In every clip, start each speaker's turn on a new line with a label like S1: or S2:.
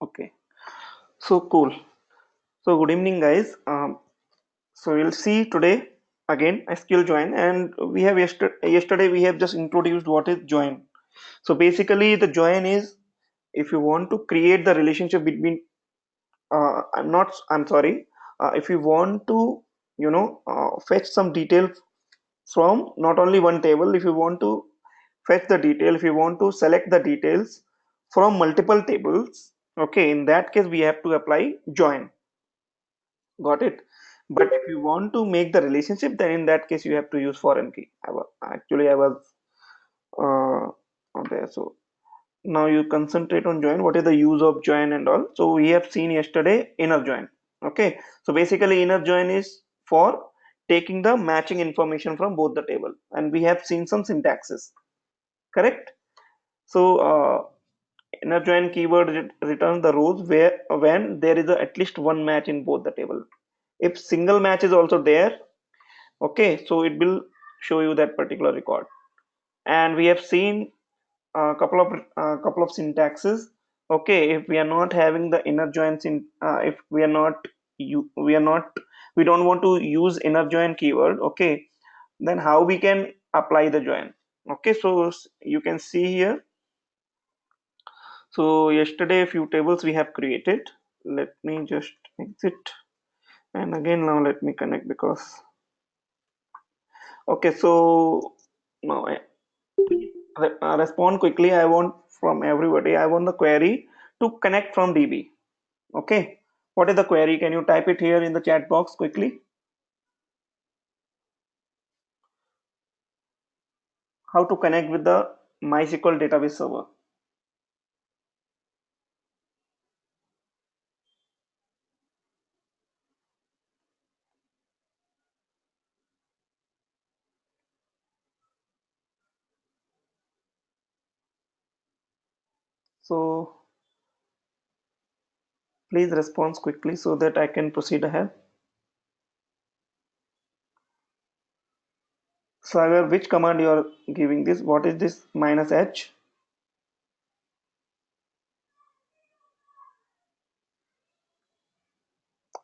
S1: Okay, so cool. So good evening, guys. So we'll see today again SQL join, and we have yesterday we have just introduced what is join. So basically, the join is if you want to create the relationship between. I'm not. I'm sorry. If you want to, fetch some detail from not only one table. If you want to fetch the detail, if you want to select the details from multiple tables, okay, in that case we have to apply join. Got it? But if you want to make the relationship, then in that case you have to use foreign key. I was on there. So now you concentrate on join. What is the use of join and all? So we have seen yesterday inner join. Okay. So basically inner join is for taking the matching information from both the table, and we have seen some syntaxes. Correct? So inner join keyword returns the rows where when there is at least one match in both the table. If single match is also there, okay, so it will show you that particular record. And we have seen a couple of syntaxes. Okay, if we are not having the inner joins in, if we are not you we are not we don't want to use inner join keyword, okay, then how we can apply the join? Okay, so you can see here. So yesterday a few tables we have created. Let me just exit, and again now let me connect because okay, so now respond quickly. I want from everybody. I want the query to connect from DB. Okay. What is the query? Can you type it here in the chat box quickly? How to connect with the MySQL database server? So please respond quickly so that I can proceed ahead. Sagar, which command you are giving this? What is this -h?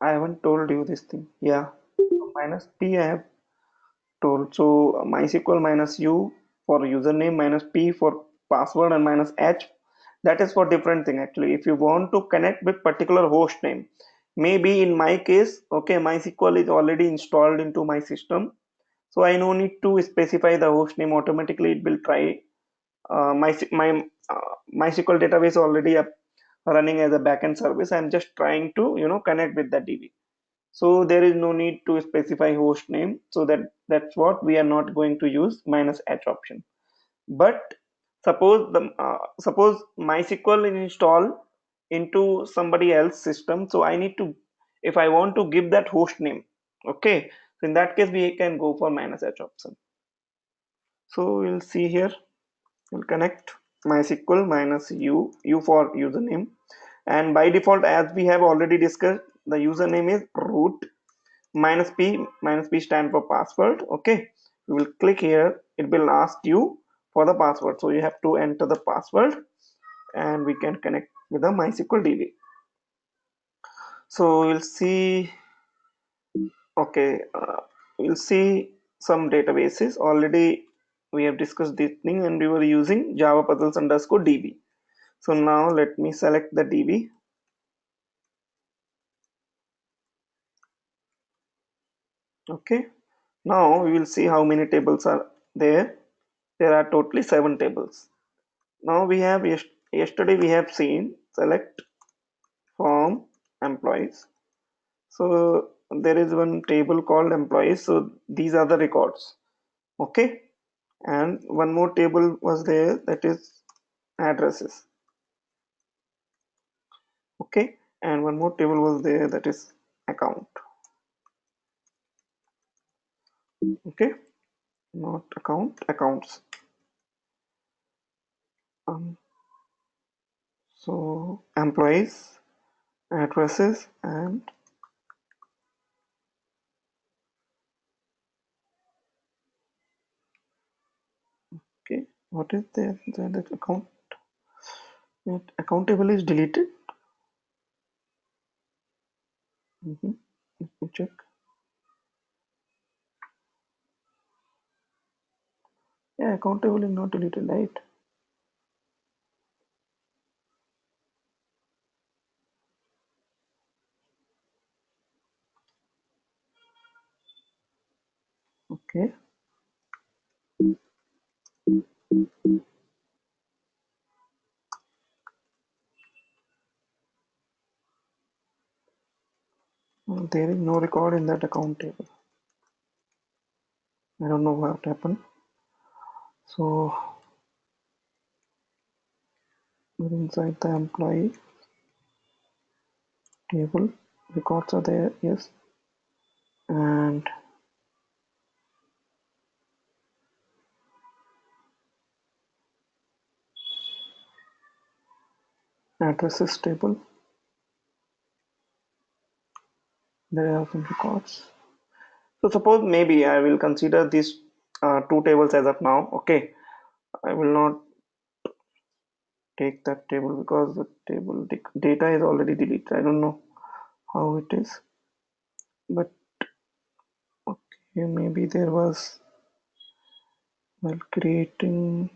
S1: I haven't told you this thing. Yeah. -p I have told. So MySQL -u for username, -p for password, and -h, that is for different thing actually. If you want to connect with particular host name, maybe in my case, okay, MySQL is already installed into my system, so I no need to specify the host name. Automatically it will try my MySQL database already up running as a backend service. I'm just trying to connect with the DB, so there is no need to specify host name. So that's what we are not going to use -h option. But suppose MySQL is installed into somebody else's system, so I need to, if I want to give that host name, okay, so in that case we can go for -h option. So we'll see here. We'll connect MySQL -u for username, and by default, as we have already discussed, the username is root, -p stand for password. Okay, you will click here. It will ask you for the password, so you have to enter the password, and we can connect with the MySQL DB. So we'll see. Okay, we'll see some databases. Already we have discussed this thing, and we were using JavaPuzzles underscore DB. So now let me select the DB. Okay, now we will see how many tables are there. There are totally 7 tables. Now we have yesterday we have seen select from employees. So there is one table called employees. So these are the records. Okay, and one more table was there, that is addresses. Okay, and one more table was there, that is account. Okay, not account, accounts. Um, so employees, addresses, and okay, what is there? That account, that account table is deleted. Mm-hmm. Let me check. Yeah, account table is not deleted, right? Okay. There is no record in that account table. I don't know what happened. So we're inside the employee table. Records are there, yes. And addresses table. There are some records. So suppose maybe I will consider these two tables as of now. Okay. I will not take that table because the table data is already deleted. I don't know how it is, but okay, maybe there was while creating.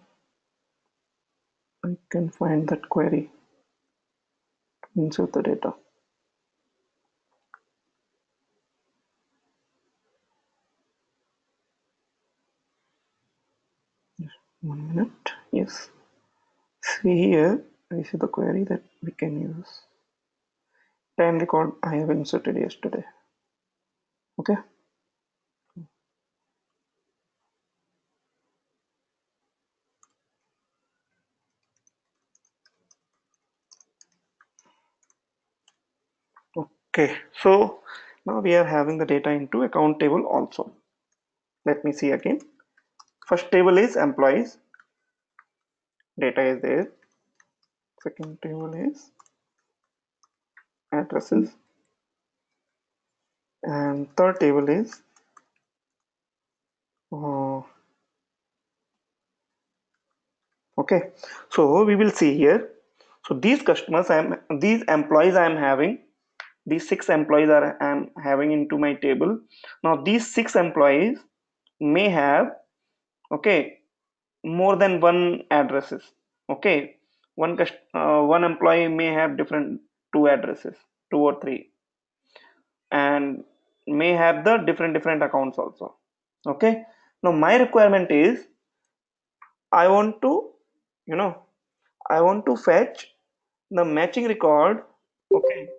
S1: I can find that query to insert the data. Just 1 minute. Yes. See here. This is the query that we can use. Time record I have inserted yesterday. Okay. Okay. So now we are having the data into account table also. Let me see again. First table is employees. Data is there. Second table is addresses. And third table is uh, okay. So we will see here. So these employees I am having, these 6 employees are I am having into my table. Now these 6 employees may have, okay, more than one addresses. Okay, one employee may have different two addresses, two or three, and may have the different accounts also. Okay. Now my requirement is I want to, you know, I want to fetch the matching record. Okay.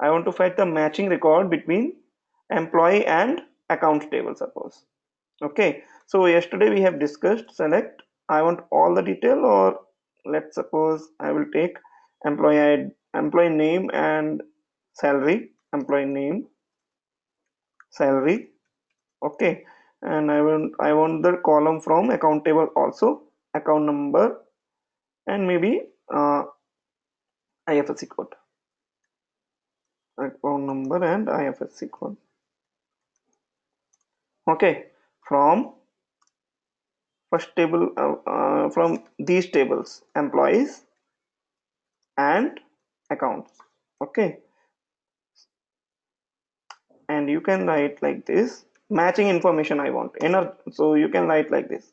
S1: I want to fetch the matching record between employee and account table, suppose. Okay. So yesterday we have discussed select I want all the detail, or let's suppose I will take employee name and salary, employee name, salary. Okay. And I want the column from account table also, account number, and maybe IFSC code, account number and IFSC code. Okay, from first table, from these tables, employees and accounts. Okay, and you can write like this: matching information I want inner. So you can write like this: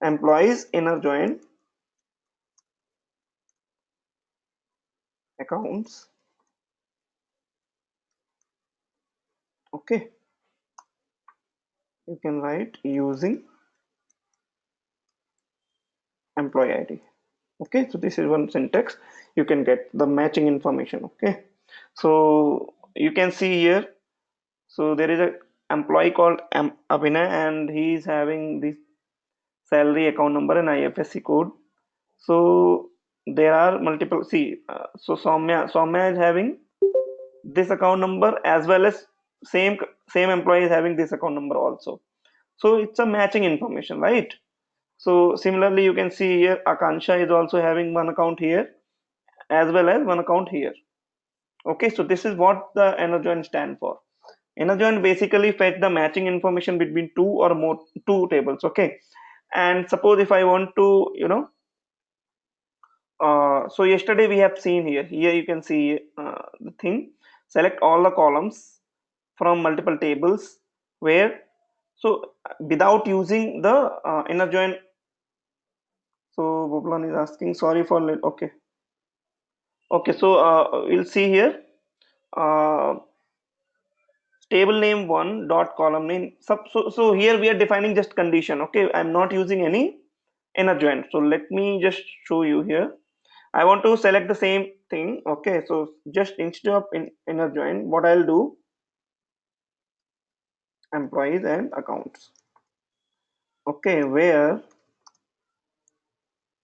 S1: employees inner join accounts. Okay, you can write using employee ID. Okay, so this is one syntax. You can get the matching information. Okay, so you can see here. So there is a employee called Abhinay, and he is having this salary, account number, and IFSC code. So there are multiple. See, so Soumya is having this account number, as well as same employee is having this account number also. So it's a matching information, right? So similarly, you can see here Akansha is also having one account here as well as one account here. Okay, so this is what the inner join stand for. Inner join basically fetch the matching information between two or more two tables. Okay, and suppose if I want to, so yesterday we have seen here. Here you can see the thing. select all the columns from multiple tables where, so without using the inner join. So Bublan is asking, sorry for okay. Okay, so we'll see here. Uh, Table name one dot column name sub. So here we are defining just condition. Okay, I'm not using any inner join. So let me just show you here. I want to select the same thing. Okay, so just instead of inner join, what I'll do, employees and accounts. Okay, where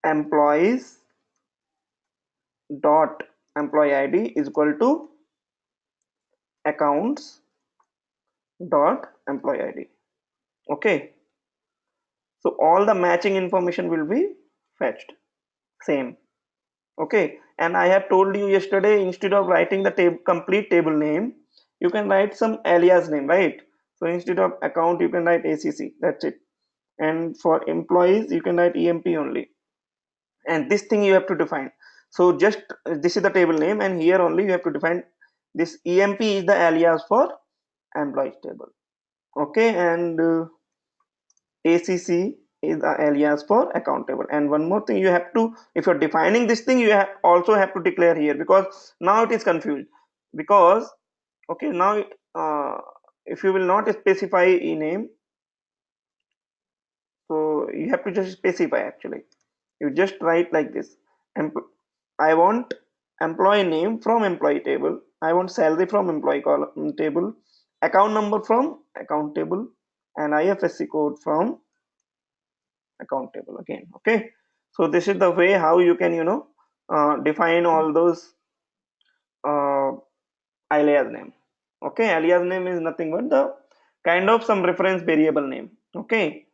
S1: employees dot employee ID is equal to accounts dot employee ID. Okay, so all the matching information will be fetched same. Okay, and I have told you yesterday, instead of writing the complete table name, you can write some alias name, right? So instead of account you can write ACC, that's it. And for employees you can write EMP only, and this thing you have to define. So just this is the table name, and here only you have to define this EMP is the alias for employees table. Okay, and ACC is the alias for account table. And one more thing you have to, if you're defining this thing, you also have to declare here, because now it is confused. Because okay, now if you will not specify e name, so you have to just specify actually. You just write like this. I want employee name from employee table. I want salary from employee column table, account number from account table, and IFSC code from account table again. Okay, so this is the way how you can define all those uh, alias name. Okay, alias name is nothing but the kind of some reference variable name. Okay,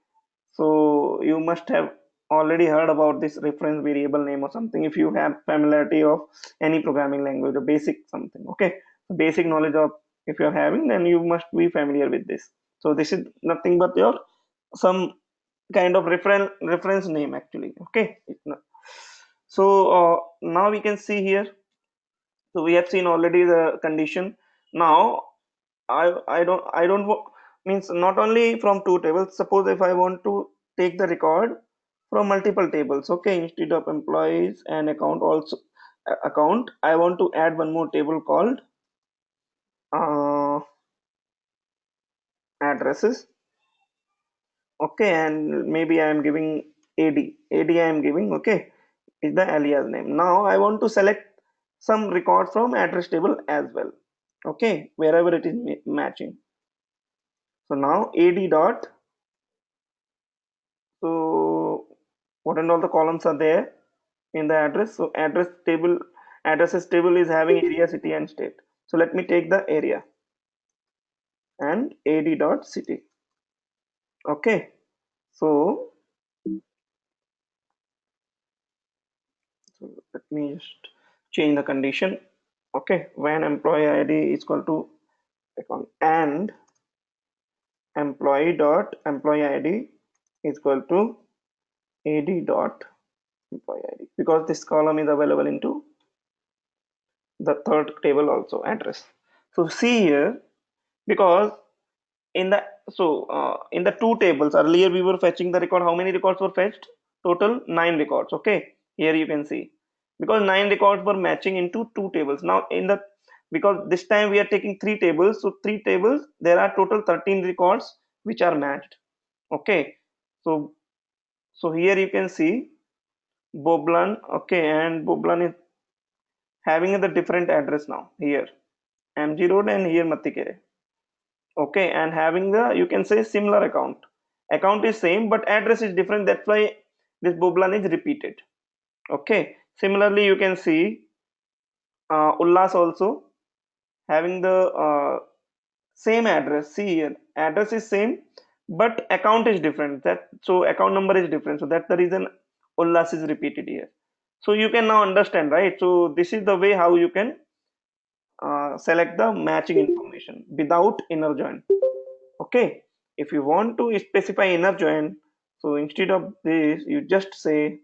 S1: so you must have already heard about this reference variable name or something if you have familiarity of any programming language or basic something. Okay, basic knowledge of, if you're having, then you must be familiar with this. So this is nothing but your some kind of reference name actually. Okay, so now we can see here. So we have seen already the condition. Now I don't means not only from two tables. Suppose if I want to take the record from multiple tables. Okay, instead of employees and account, also account, I want to add one more table called uh, addresses. Okay, and maybe I am giving ad I am giving. Okay, is the alias name. Now I want to select some record from address table as well. Okay, wherever it is matching. So now ad dot, so what and all the columns are there in the address. So addresses table is having area, city and state. So let me take the area and ad dot city. Okay, so, so let me just change the condition. Okay, when employee ID is equal to account, and employee dot employee ID is equal to ad dot employee ID, because this column is available into the third table also, address. So see here, because in the, in the two tables earlier we were fetching the record. How many records were fetched? Total 9 records. Okay, here you can see, because 9 records were matching into two tables. Now in the, because this time we are taking three tables, so three tables, there are total 13 records which are matched. Okay, so here you can see Boblan. Okay, and Boblan is having the different address now here, MG Road, and here Matikere. Okay, and having the, you can say, similar account is same but address is different, that's why this Boblan is repeated. Okay, similarly you can see Ullas also having the same address. See here, address is same but account is different, that so account number is different, so that's the reason Ullas is repeated here. So you can now understand, right? So this is the way how you can select the matching information without inner join. Okay, if you want to specify inner join, so instead of this you just say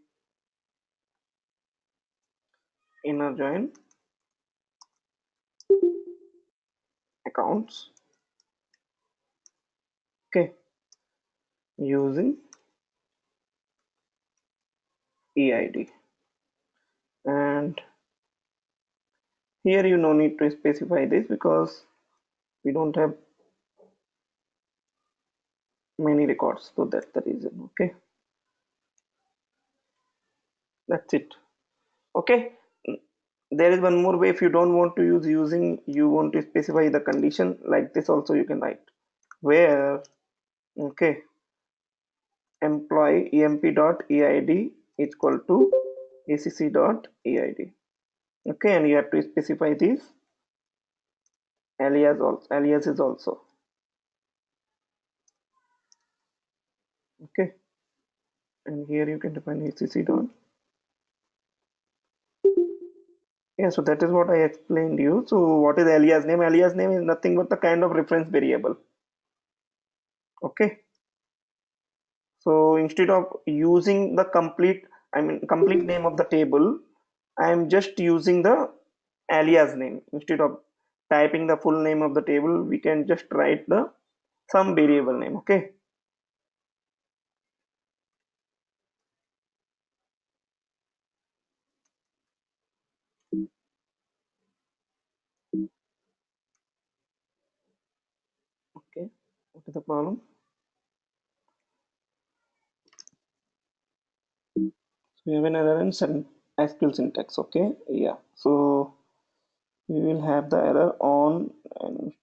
S1: inner join accounts, okay, using EID. And here you no need to specify this because we don't have many records, so that's the reason. Okay, that's it. Okay, there is one more way. If you don't want to use using, you want to specify the condition like this also, you can write where, okay, employee emp dot eid is equal to acc dot eid. Okay, and you have to specify this aliases also. Okay, and here you can define acc dot. Yeah, so that is what I explained you. So what is alias name? Alias name is nothing but the kind of reference variable. Okay, so instead of using the complete name of the table, I am just using the alias name. Instead of typing the full name of the table, we can just write the some variable name. Okay, okay, what is the problem? So we have an error in SQL syntax. Okay, yeah, so we will have the error on, and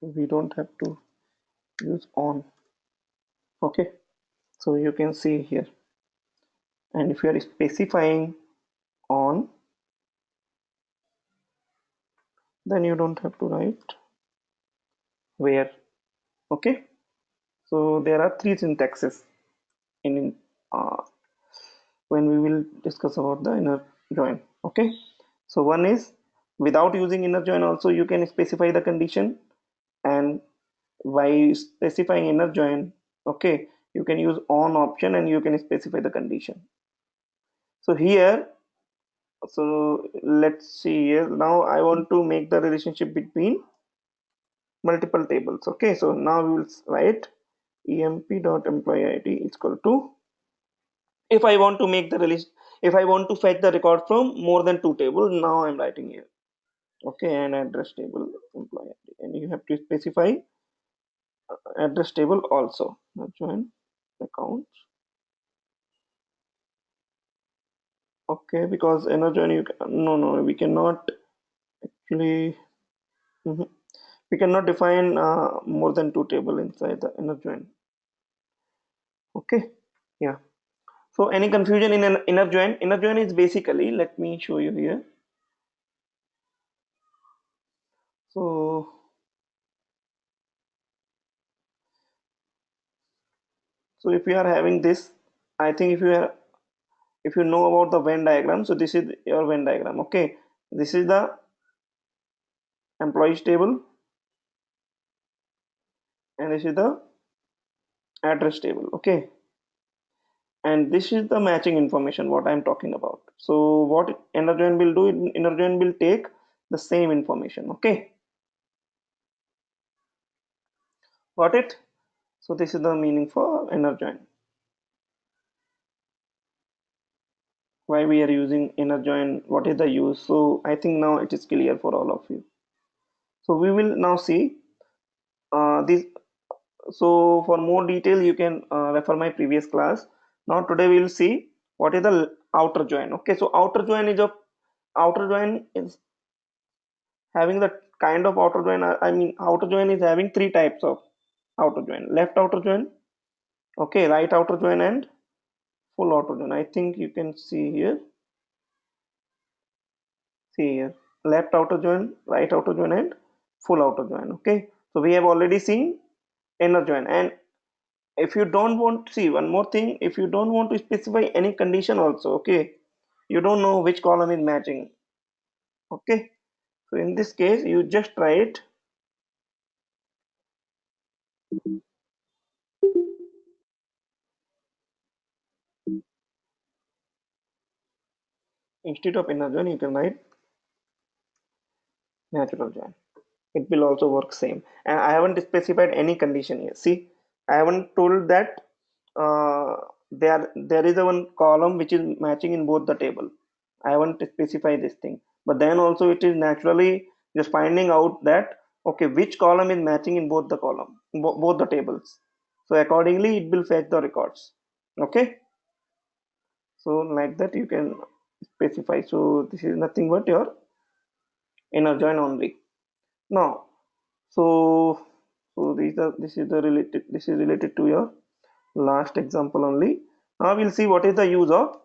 S1: we don't have to use on. Okay, so you can see here, and if you are specifying on, then you don't have to write where. Okay, so there are three syntaxes in uh, when we will discuss about the inner join. Okay, so one is without using inner join also you can specify the condition, and by specifying inner join, okay, you can use on option and you can specify the condition. So here, so let's see here, now I want to make the relationship between multiple tables. Okay, so now we will write emp dot employee id is equal to, if I want to make the release, if I want to fetch the record from more than two tables, now I'm writing here, okay, and address table employee id, and you have to specify address table also. Now join account, okay, because inner join you can, no, we cannot actually, mhm, we cannot define more than two table inside the inner join. Okay, yeah. So any confusion in an inner join? Inner join is basically, let me show you here. So if you are having this, I think if you know about the Venn diagram, so this is your Venn diagram. Okay, this is the employees table and this is the address table. Okay, and this is the matching information what I'm talking about. So what inner join will do, inner join will take the same information. Okay, got it? So this is the meaning for inner join, why we are using inner join, what is the use. So I think now it is clear for all of you. So we will now see this. So for more detail you can refer my previous class. Now today we will see what is the outer join. Okay, so outer join is having the kind of outer join, I mean outer join is having three types of outer join: left outer join, okay, right outer join, and full outer join. I think you can see here, see here, left outer join, right outer join, and full outer join. Okay, so we have already seen inner join. And if you don't want to see one more thing, if you don't want to specify any condition also, okay, you don't know which column is matching, okay, So in this case, you just write instead of inner join, you can write natural join. It will also work same. And I haven't specified any condition here. See, I haven't told that there is a one column which is matching in both the table. I haven't specified this thing, but then also it is naturally just finding out that okay, which column is matching in both the both the tables. So accordingly it will fetch the records. Okay, so like that you can specify. So this is nothing but your inner join only. Now, so this is the related, this is related to your last example only. Now we'll see what is the use of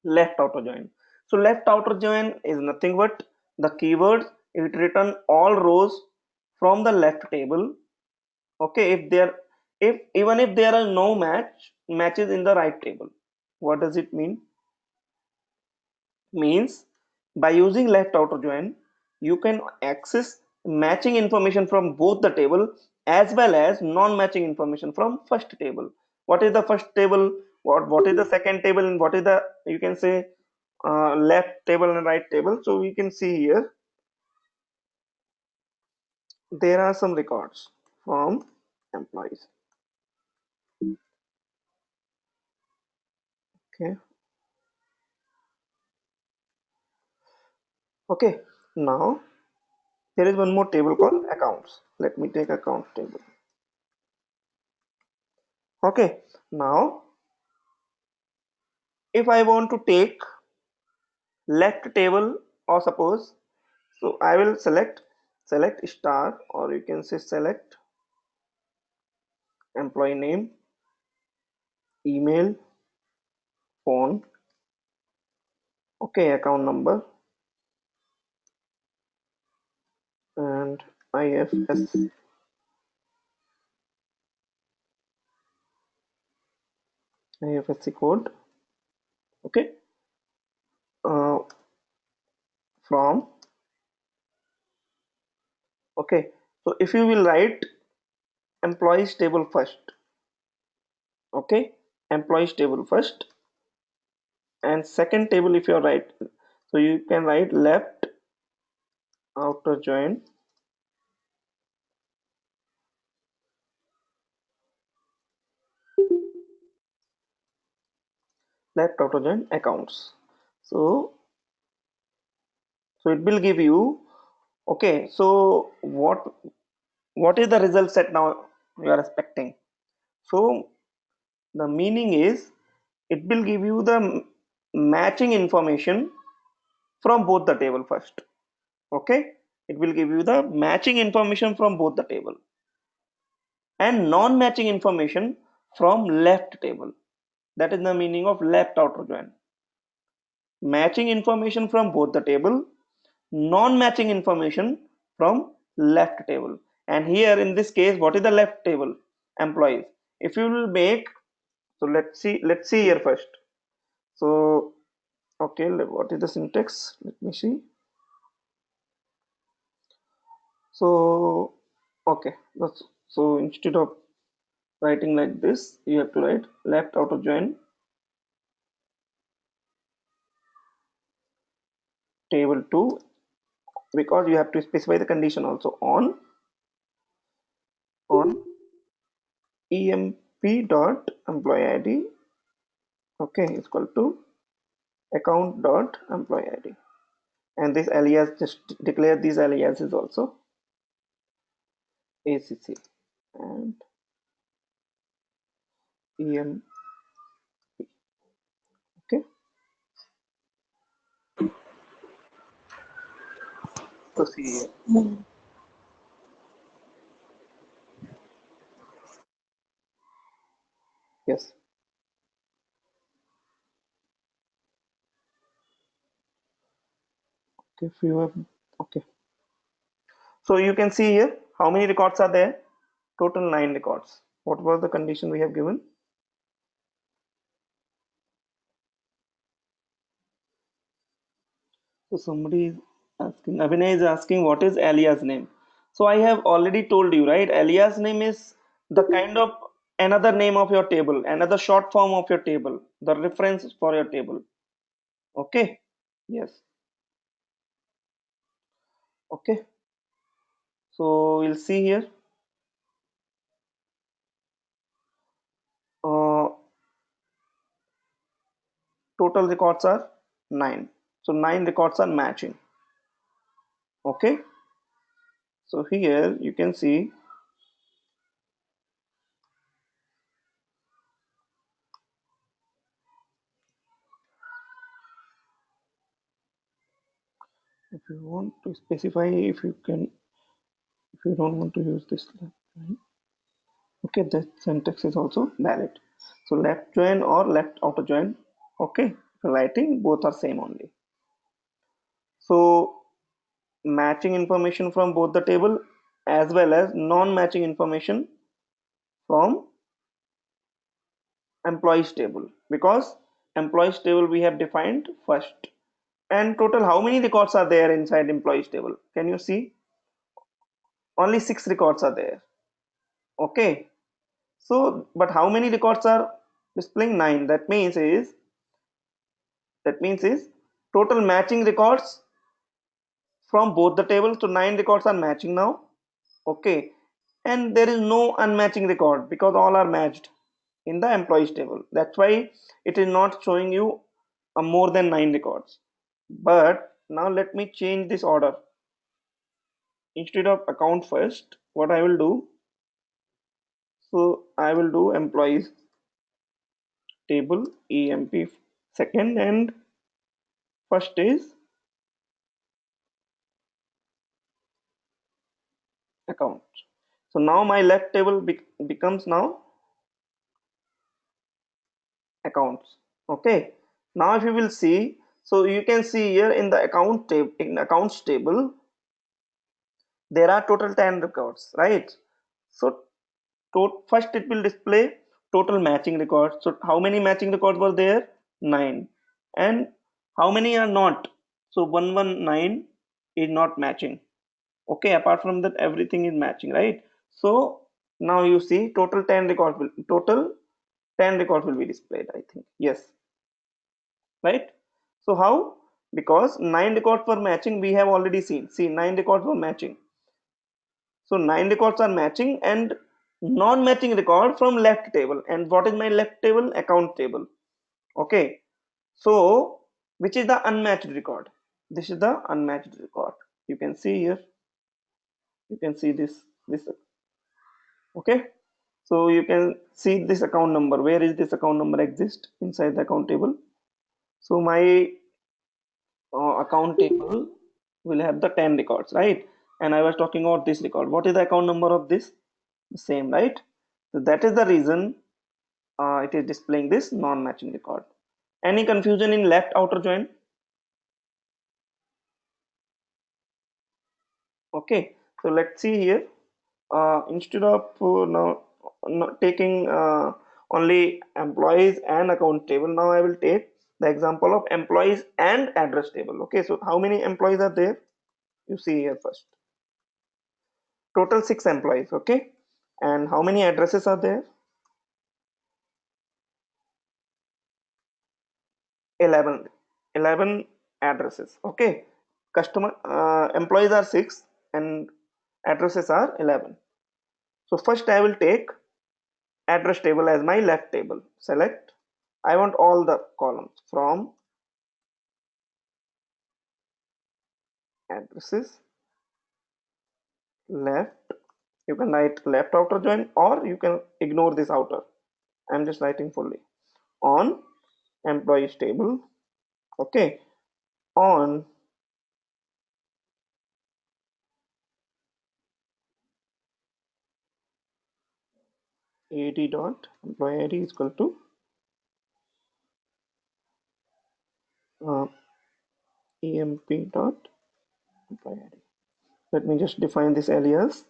S1: left outer join. So left outer join is nothing but the keyword it return all rows from the left table. Okay, if even if there are no matches in the right table. What does it mean? Means by using left outer join you can access matching information from both the table as well as non-matching information from first table. What is the first table, what is the second table, and what is the, you can say, left table and right table. So we can see here there are some records from employees. Okay, okay, now there is one more table called accounts. Let me take account table. Okay, now if I want to take left table, or suppose, so I will select star, or you can say select employee name, email, phone, okay, account number, and IFSC code. Okay, uh, from, okay, so if you will write employees table first, okay, employees table first, and second table if you are right, so you can write left outer join, left outer join accounts. So so it will give you, okay, so what is the result set now you are expecting? So the meaning is it will give you the matching information from both the table first. Okay, it will give you the matching information from both the table and non-matching information from left table. That is the meaning of left outer join. Matching information from both the table, non-matching information from left table. And here in this case, what is the left table? Employees. If you will make, so let's see here first. So okay, what is the syntax? Let me see. So okay, so instead of writing like this, you have to write left outer join table 2, because you have to specify the condition also on emp dot employee id, okay, is equal to account dot employee id, and this alias, just declare these aliases also acc and emp. Okay, so see here. Yes, okay, if you have, okay, so you can see here how many records are there. Total 9 records. What was the condition we have given? So somebody Asking Abhinay is asking what is alias name. So I have already told you, right? Alias name is the kind of another name of your table, another short form of your table, the reference for your table. Okay. Yes. Okay. So we'll see here. Uh, Total records are 9. So 9 records are matching. Okay. So here you can see if you want to specify, if you can, if you don't want to use this, right? Okay, that syntax is also valid. So left join or left outer join. Okay, writing both are same only. So matching information from both the table as well as non-matching information from employees table, because employees table we have defined first. And total how many records are there inside employees table? Can you see? Only 6 records are there. Okay. So but how many records are displaying? 9. That means is total matching records from both the tables. So 9 records are matching now. Okay. And there is no unmatching record because all are matched in the employees table. That's why it is not showing you a more than 9 records. But now let me change this order. Instead of account first, what I will do, so I will do employees table emp second, and first is account. So now my left table becomes now accounts. Okay. Now if you will see, so you can see here in the account table, in accounts table, there are total 10 records, right? So first it will display total matching records. So how many matching records were there? 9. And how many are not? So 119 is not matching. Okay, apart from that everything is matching, right? So now you see total 10 records will be displayed, I think. Yes, right? So how? Because 9 records were matching, we have already seen. See, 9 records were matching. So 9 records are matching and non-matching record from left table. And what is my left table? Account table. Okay. So which is the unmatched record? This is the unmatched record. You can see here. You can see this. Okay. So you can see this account number. Where is this account number exist inside the account table? So my account table will have the 10 records, right? And I was talking about this record. What is the account number of this? The same, right? So that is the reason it is displaying this non-matching record. Any confusion in left outer join? Okay, so let's see here. Instead of now not taking only employees and account table, now I will take the example of employees and address table. Okay, so how many employees are there? You see here first. Total 6 employees. Okay, and how many addresses are there? 11. 11 addresses. Okay, customer employees are 6 and addresses are 11. So first I will take address table as my left table. Select. I want all the columns from addresses left. You can write left outer join or you can ignore this outer. I'm just writing fully on employees table. Okay, on ad dot employee id is equal to uh, emp dot employee id. Let me just define this alias.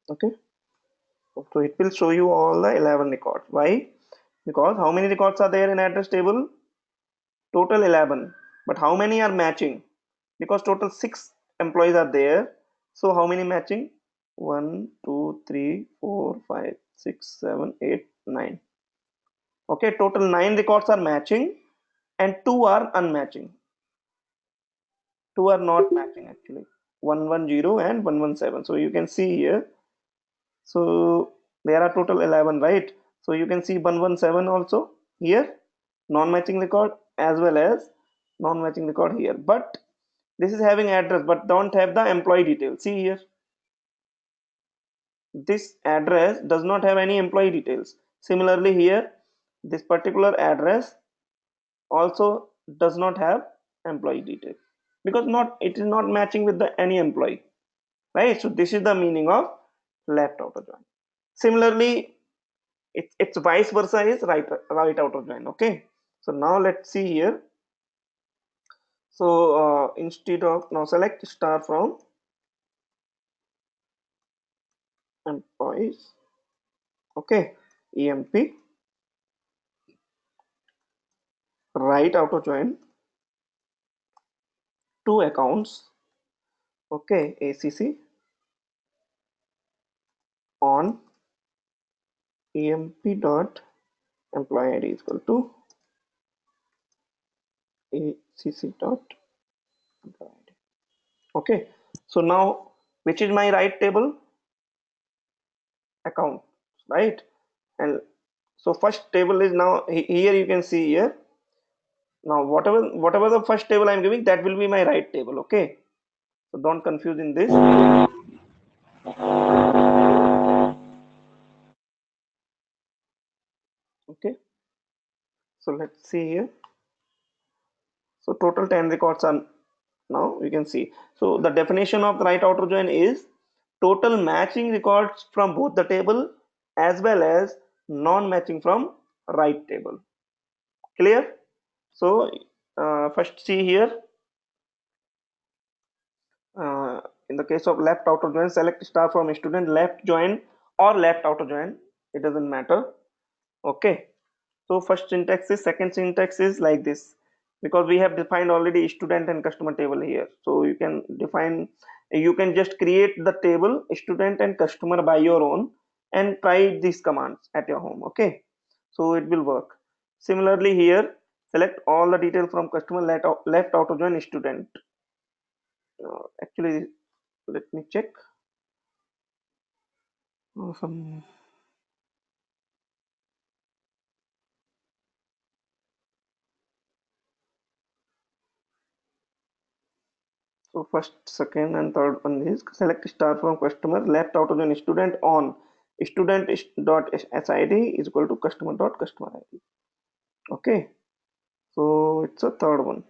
S1: Okay, so it will show you all the 11 records. Why? Because how many records are there in address table? Total 11. But how many are matching? Because total 6 employees are there. So how many matching? 1, 2, 3, 4, 5, 6, 7, 8, 9. Okay, total 9 records are matching and 2 are unmatching. 2 are not matching actually. 110 and 117. So you can see here. So there are total 11, right? So you can see 117 also here, non-matching record, as well as non-matching record here. But this is having address but don't have the employee details. See here, this address does not have any employee details. Similarly here, this particular address also does not have employee details because not it is not matching with the any employee, right? So this is the meaning of left outer join. Similarly, it's vice versa is right outer join. Okay, so now let's see here. So instead of now select star from employees. Okay, emp right outer join two accounts. Okay, acc on emp dot employee id is equal to acc dot employee id. Okay, so now which is my right table? Account, right? And so first table is now here you can see here. Now whatever the first table I'm giving, that will be my right table. Okay, so don't confuse in this. Okay, so let's see here. So total 10 records are now you can see. So the definition of the right outer join is total matching records from both the table as well as non-matching from right table. Clear? So first see here. In the case of left outer join, select star from student left join or left outer join. It doesn't matter. Okay. So first syntax is, second syntax is like this, because we have defined already student and customer table here. So you can define, you can just create the table student and customer by your own and try these commands at your home. Okay. So it will work. Similarly here, select all the details from customer left outer join student. Actually, let me check. Some So first, second, and third one is select star from customer left outer join student on student dot sid is equal to customer dot customer id. Okay, so it's a third one.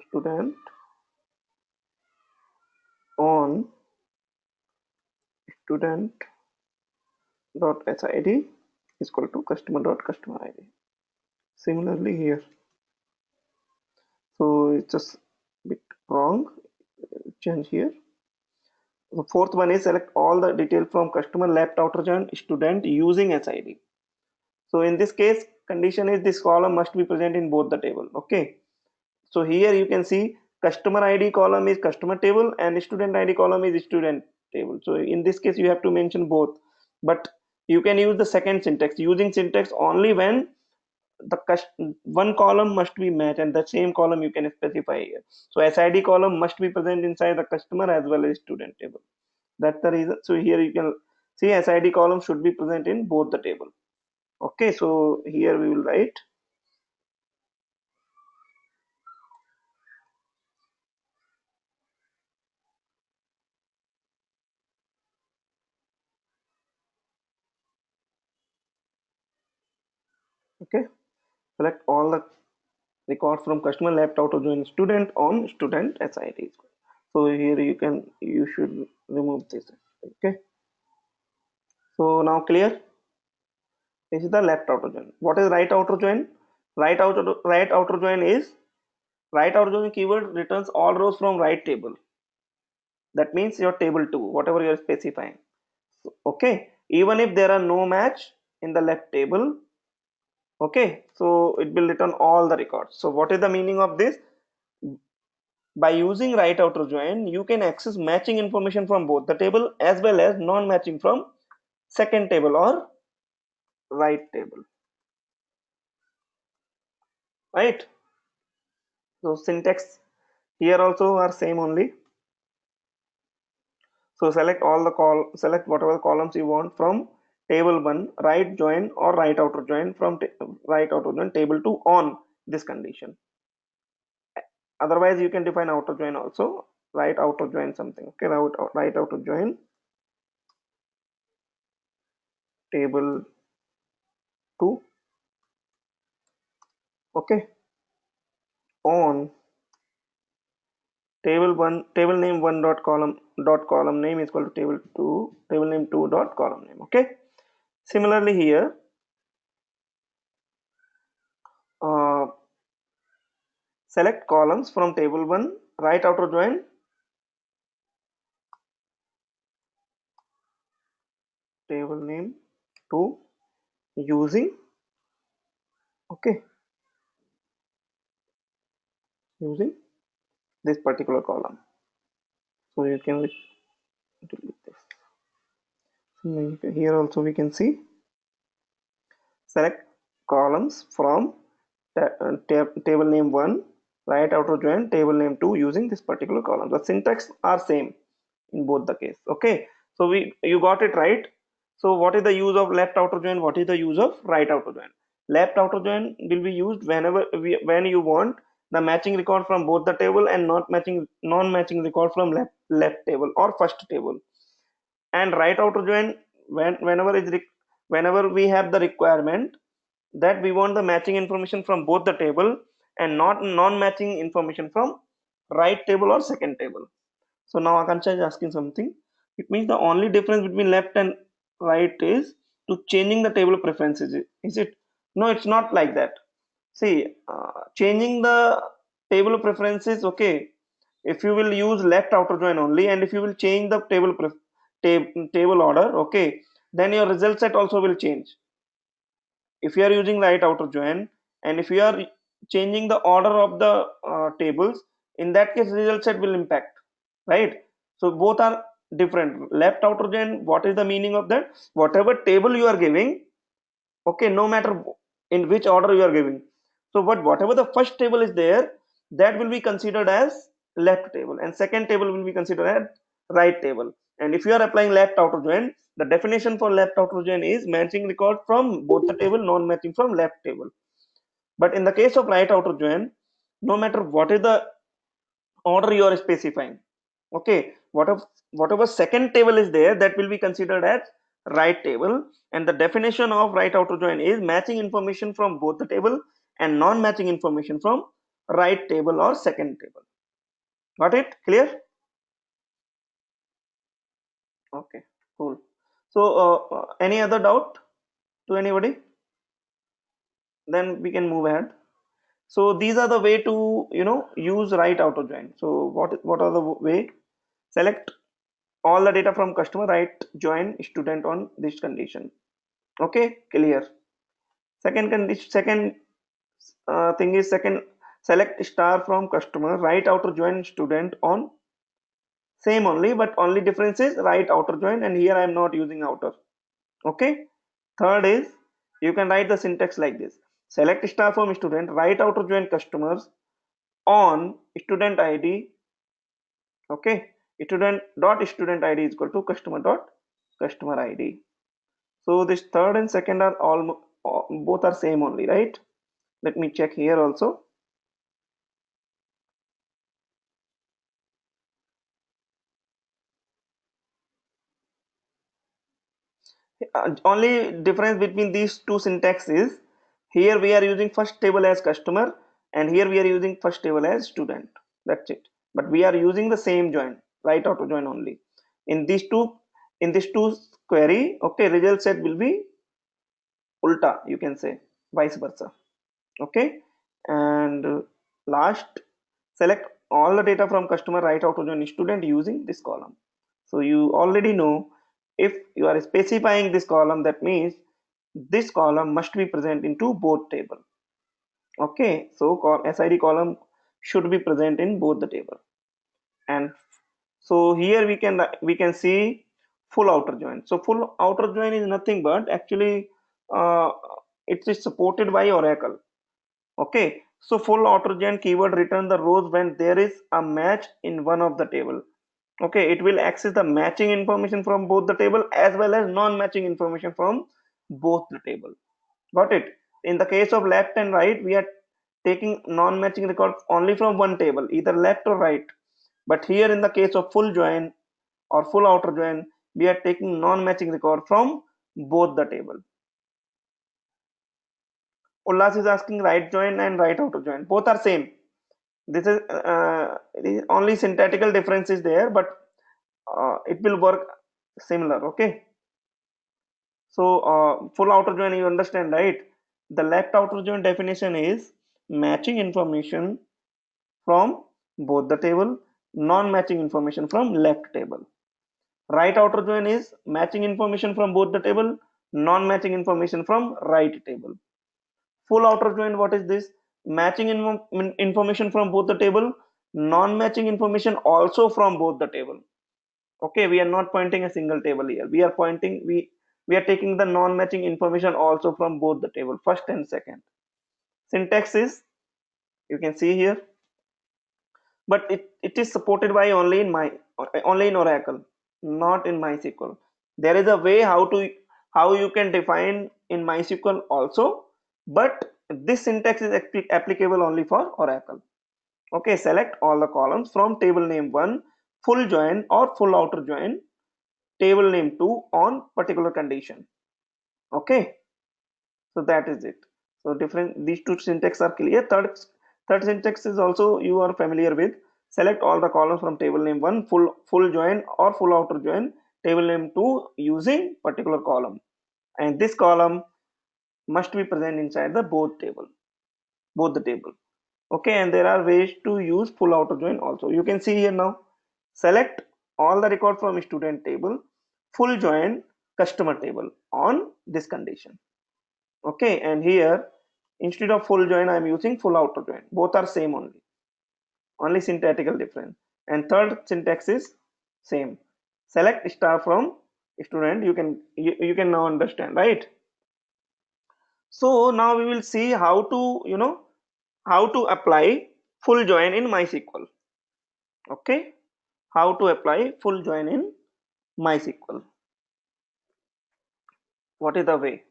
S1: Student on student dot sid is equal to customer dot customer id. Similarly here, so it's just bit wrong. Change here. The fourth one is select all the detail from customer left outer join student using sid. So in this case, condition is this column must be present in both the table. Okay. So here you can see customer ID column is customer table and student ID column is student table. So in this case, you have to mention both. But you can use the second syntax. Using syntax only when the one column must be matched and the same column you can specify here. So SID column must be present inside the customer as well as student table. That's the reason. So here you can see SID column should be present in both the table. Okay, so here we will write okay, select all the records from customer left outer join student on student SID. So here you should remove this. Okay, so now clear. This is the left outer join. What is right outer join? Right outer join is right outer join keyword returns all rows from right table. That means your table 2, whatever you are specifying. Okay, even if there are no match in the left table, Okay, so it will return all the records. So what is the meaning of this? By using right outer join, you can access matching information from both the table as well as non-matching from second table or right table, right? So syntax here also are same only. So select whatever columns you want from table 1, right join or right outer join from right outer join table 2 on this condition. Otherwise you can define outer join also, right outer join something. Okay, right outer join table 2, okay, on table name 1 dot column name is equal to table 2 table name 2 dot column name. Okay, similarly here uh, select columns from table 1, right outer join table name 2 using, okay, using this particular column. So you can delete this. Here also we can see select columns from table name 1, right outer join table name 2 using this particular column. The syntax are same in both the case. Okay, so you got it right. So what is the use of left outer join, what is the use of right outer join? Left outer join will be used when you want the matching record from both the table and not matching non-matching record from left table or first table. And right outer join whenever we have the requirement that we want the matching information from both the table and not non-matching information from right table or second table. So now Akansha is asking something. It means the only difference between left and right is to changing the table preferences. Is it? No, it's not like that. See, changing the table preferences, okay. If you will use left outer join only, and if you will change the table order, okay, then your result set also will change. If you are using right outer join, and if you are changing the order of the tables, in that case result set will impact, right? So both are different. Left outer join, what is the meaning of that? Whatever table you are giving, okay, no matter in which order you are giving, so whatever the first table is there, that will be considered as left table and second table will be considered as right table. And if you are applying left outer join, the definition for left outer join is matching record from both the table, non-matching from left table. But in the case of right outer join, no matter what is the order you are specifying, okay, whatever second table is there, that will be considered as right table. And the definition of right outer join is matching information from both the table and non-matching information from right table or second table. Got it clear? Okay, cool. So any other doubt to anybody? Then we can move ahead. So these are the way to use right outer join. So what are the way? Select all the data from customer, right join student on this condition. Okay, clear. Second condition, second thing is second, select star from customer, right outer join student on same only, but only difference is right outer join, and here I am not using outer. Okay, third is you can write the syntax like this: select star from student, right outer join customers on student id. Okay, student id is equal to customer id. So this third and second are all both are same only, right? Let me check here also. Only difference between these two syntax is here we are using first table as customer and here we are using first table as student. That's it. But we are using the same join, right outer join only. In these two query, okay, result set will be ulta, you can say, vice versa. Okay, and last, select all the data from customer, right outer join student using this column. So you already know, if you are specifying this column, that means this column must be present into both table. Okay, so SID column should be present in both the table. And so here we can see full outer join. So full outer join is nothing but actually uh, it is supported by Oracle. Okay, so full outer join keyword return the rows when there is a match in one of the table. Okay, it will access the matching information from both the table as well as non-matching information from both the table. Got it? In the case of left and right, we are taking non-matching records only from one table, either left or right. But here in the case of full join or full outer join, we are taking non-matching record from both the table. Ullas is asking right join and right outer join. Both are same. This is only syntactical difference is there, but it will work similar. Okay. So full outer join, you understand, right? The left outer join definition is matching information from both the table, non-matching information from left table. Right outer join is matching information from both the table, non-matching information from right table. Full outer join, what is this? Matching information from both the table, non-matching information also from both the table. Okay, we are not pointing a single table here. We are taking the non-matching information also from both the table, first and second. Syntax is, you can see here, but it is supported by only in Oracle, not in MySQL. There is a way how you can define in MySQL also, but this syntax is applicable only for Oracle. Okay, select all the columns from table name 1, full join or full outer join, table name 2 on particular condition. Okay, so that is it. So different, these two syntax are clear. Third syntax is also you are familiar with. Select all the columns from table name 1, full join or full outer join, table name 2 using particular column, and this column must be present inside the both the table. Okay, and there are ways to use full outer join also. You can see here now. Select all the record from student table, full join customer table on this condition. Okay, and here instead of full join I am using full outer join. Both are same only syntactical difference. And third syntax is same. Select star from student. You can now understand, right? So now we will see how to how to apply full join in MySQL. Okay, how to apply full join in MySQL. What is the way?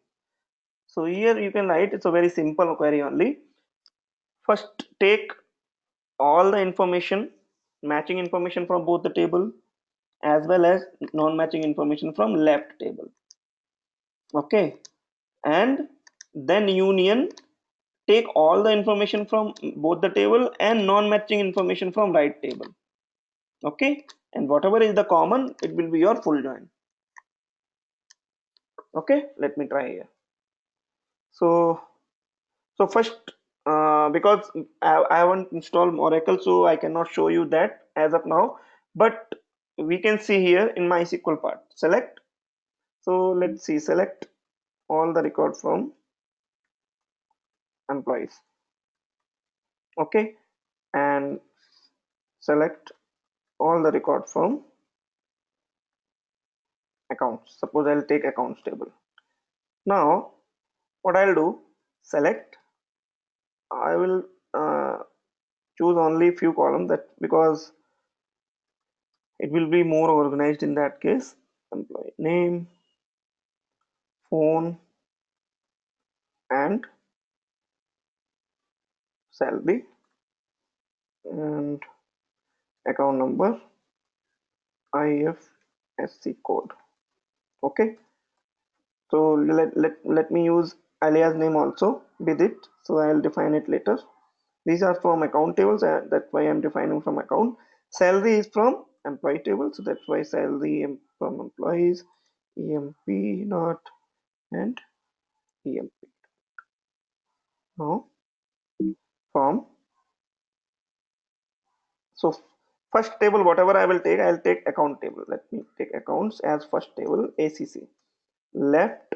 S1: So here you can write, it's a very simple query only. First take all the information, matching information from both the table as well as non-matching information from left table. Okay, and then union, take all the information from both the table and non-matching information from right table. Okay, and whatever is the common, it will be your full join. Okay, let me try here. So first, because I haven't installed Oracle, so I cannot show you that as of now, but we can see here in MySQL part. Select. So let's see, select all the record from employees. Okay, and select all the record from accounts. Suppose I'll take accounts table. Now, what I'll do, select. I will choose only few columns, that because it will be more organized in that case. Employee name, phone, and salary, and account number, IFSC code. Okay, so let me use alias name also with it, so I'll define it later. These are from account tables, and that's why I'm defining from account. Salary is from employee table, so that's why salary from employees, emp not, and emp. Now from, so first table, whatever I will take, I'll take account table. Let me take accounts as first table, ACC. Left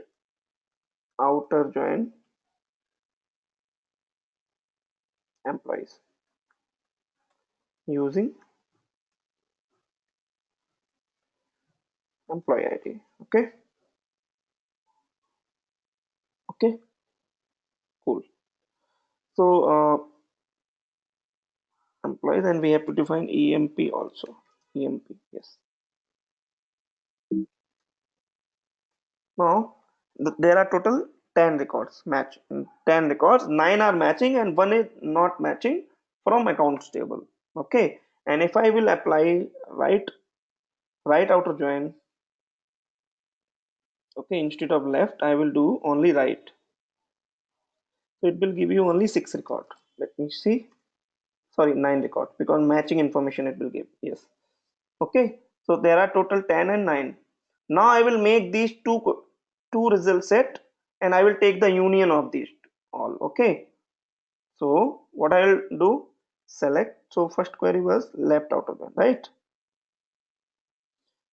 S1: outer join employees using employee ID. Okay, okay, cool. So employees, and we have to define EMP also. EMP, yes. Now there are total 10 records match. 10 records, 9 are matching and one is not matching from accounts table. Okay, and if I will apply right outer join, okay, instead of left I will do only right. So it will give you only 6 record. Let me see. Sorry, 9 record, because matching information it will give. Yes. Okay. So there are total 10 and 9. Now I will make these two result set and I will take the union of these all. Okay. So what I will do, select. So first query was left outer join, right?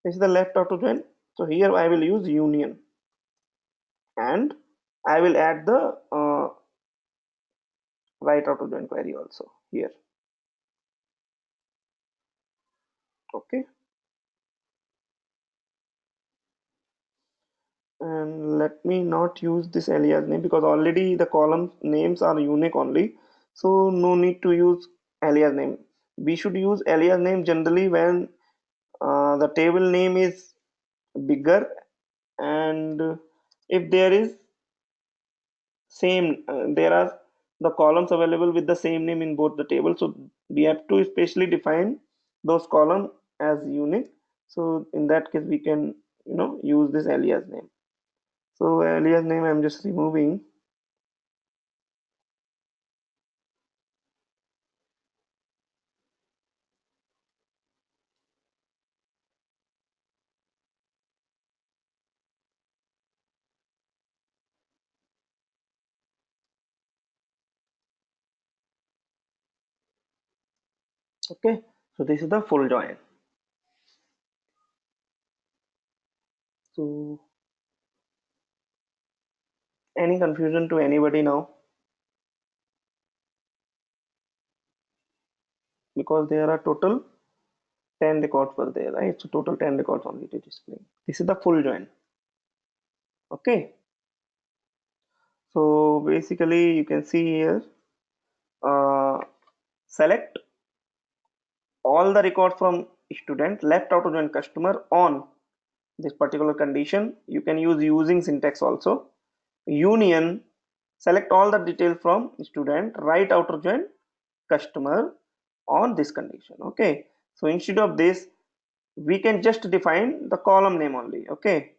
S1: This is the left outer join. So here I will use union and I will add the right outer join query also here. Okay. And let me not use this alias name because already the column names are unique only, so no need to use alias name. We should use alias name generally when the table name is bigger, and if there is same there are the columns available with the same name in both the tables, so we have to specially define those column as unique. So in that case we can use this alias name. So alias name I'm just removing. Okay, so this is the full join. So any confusion to anybody now? Because there are total 10 records were there, right? So total 10 records only to display. This is the full join. Okay, so basically you can see here, uh, select all the records from student left out to join customer on this particular condition. You can use using syntax also. Union, select all the details from student right outer join customer on this condition. Okay, so instead of this we can just define the column name only. Okay,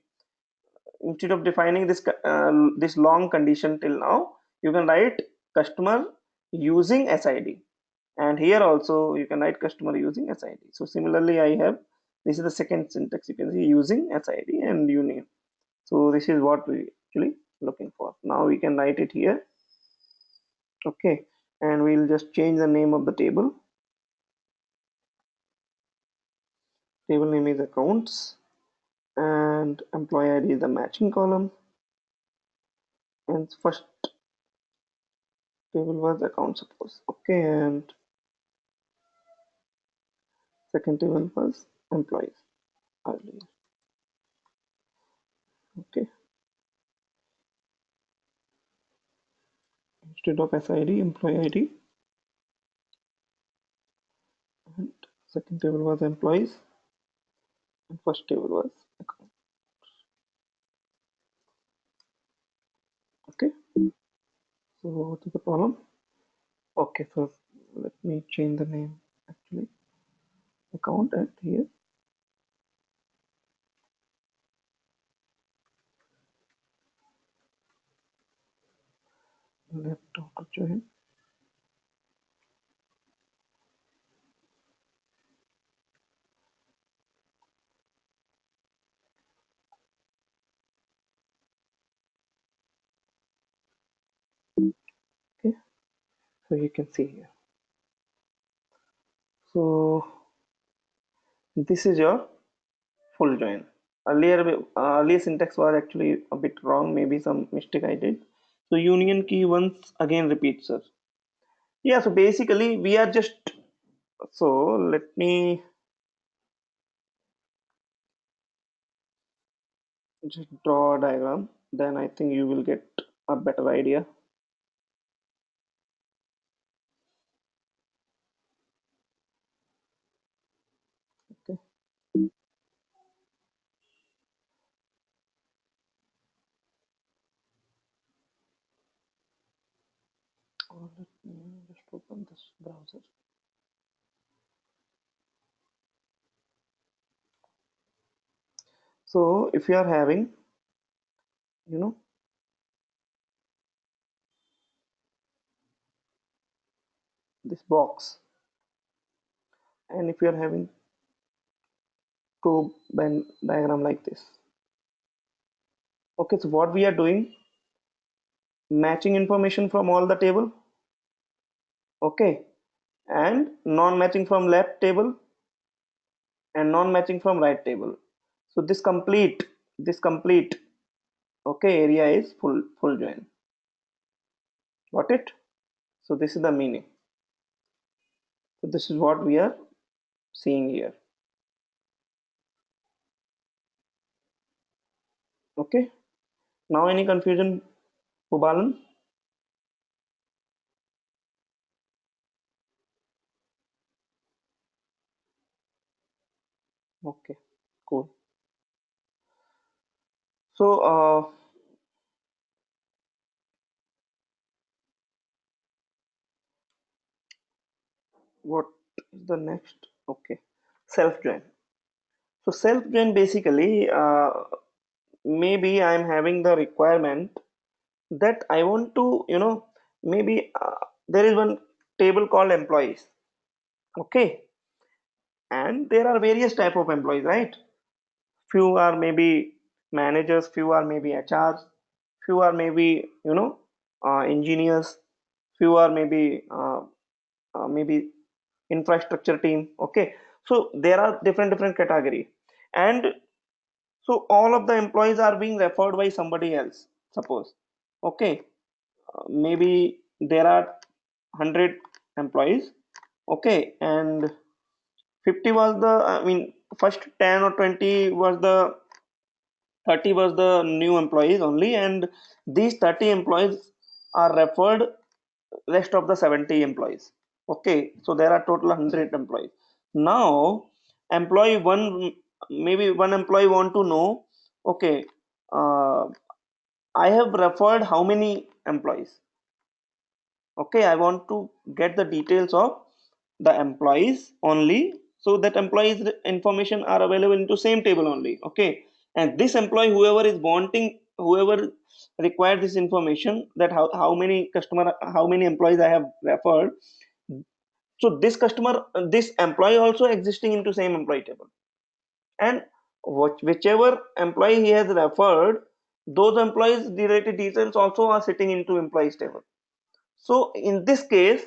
S1: instead of defining this long condition till now, you can write customer using sid, and here also you can write customer using sid. So similarly I have, this is the second syntax, you can see using sid and union. So this is what we actually looking for. Now we can write it here. Okay, and we'll just change the name of the table. Table name is accounts and employee ID is the matching column, and first table was account suppose. Okay, and second table was employees earlier. Okay, instead of sid employee id, and second table was employees and first table was account. Okay, so what is the problem? Okay, so let me change the name actually. Account at here, left auto join. Okay, so you can see here. So this is your full join. earlier syntax was actually a bit wrong, maybe some mistake I did. So union key once again repeats, sir. Yeah, so basically we are just, so let me just draw a diagram, then I think you will get a better idea. Okay. Let me just open this browser. So if you are having, you know, this box, and if you are having two Venn diagram like this. Okay, so what we are doing, matching information from all the table, okay, and non-matching from left table and non-matching from right table. So this complete okay area is full join. Got it? So this is the meaning. So this is what we are seeing here. Okay. Now any confusion, Pubalan? Okay, cool. So what is the next? Okay, self join. So self join basically, maybe I'm having the requirement that I want to, maybe there is one table called employees. Okay, and there are various type of employees, right? Few are maybe managers, few are maybe HRs, few are maybe engineers, few are maybe infrastructure team. Okay, so there are different category, and so all of the employees are being referred by somebody else. Suppose, okay, maybe there are 100 employees, okay, and 50 was the, I mean, first 10 or 20 was the 30 was the new employees only, and these 30 employees are referred rest of the 70 employees. Okay, so there are total 100 employees. Now employee one, maybe one employee want to know, okay, uh, I have referred how many employees. Okay, I want to get the details of the employees only, so that employees information are available into same table only. Okay, and this employee, whoever required this information, that how many customer, how many employees I have referred, so this customer, this employee also existing into same employee table, and whichever employee he has referred, those employees related details also are sitting into employees table. So in this case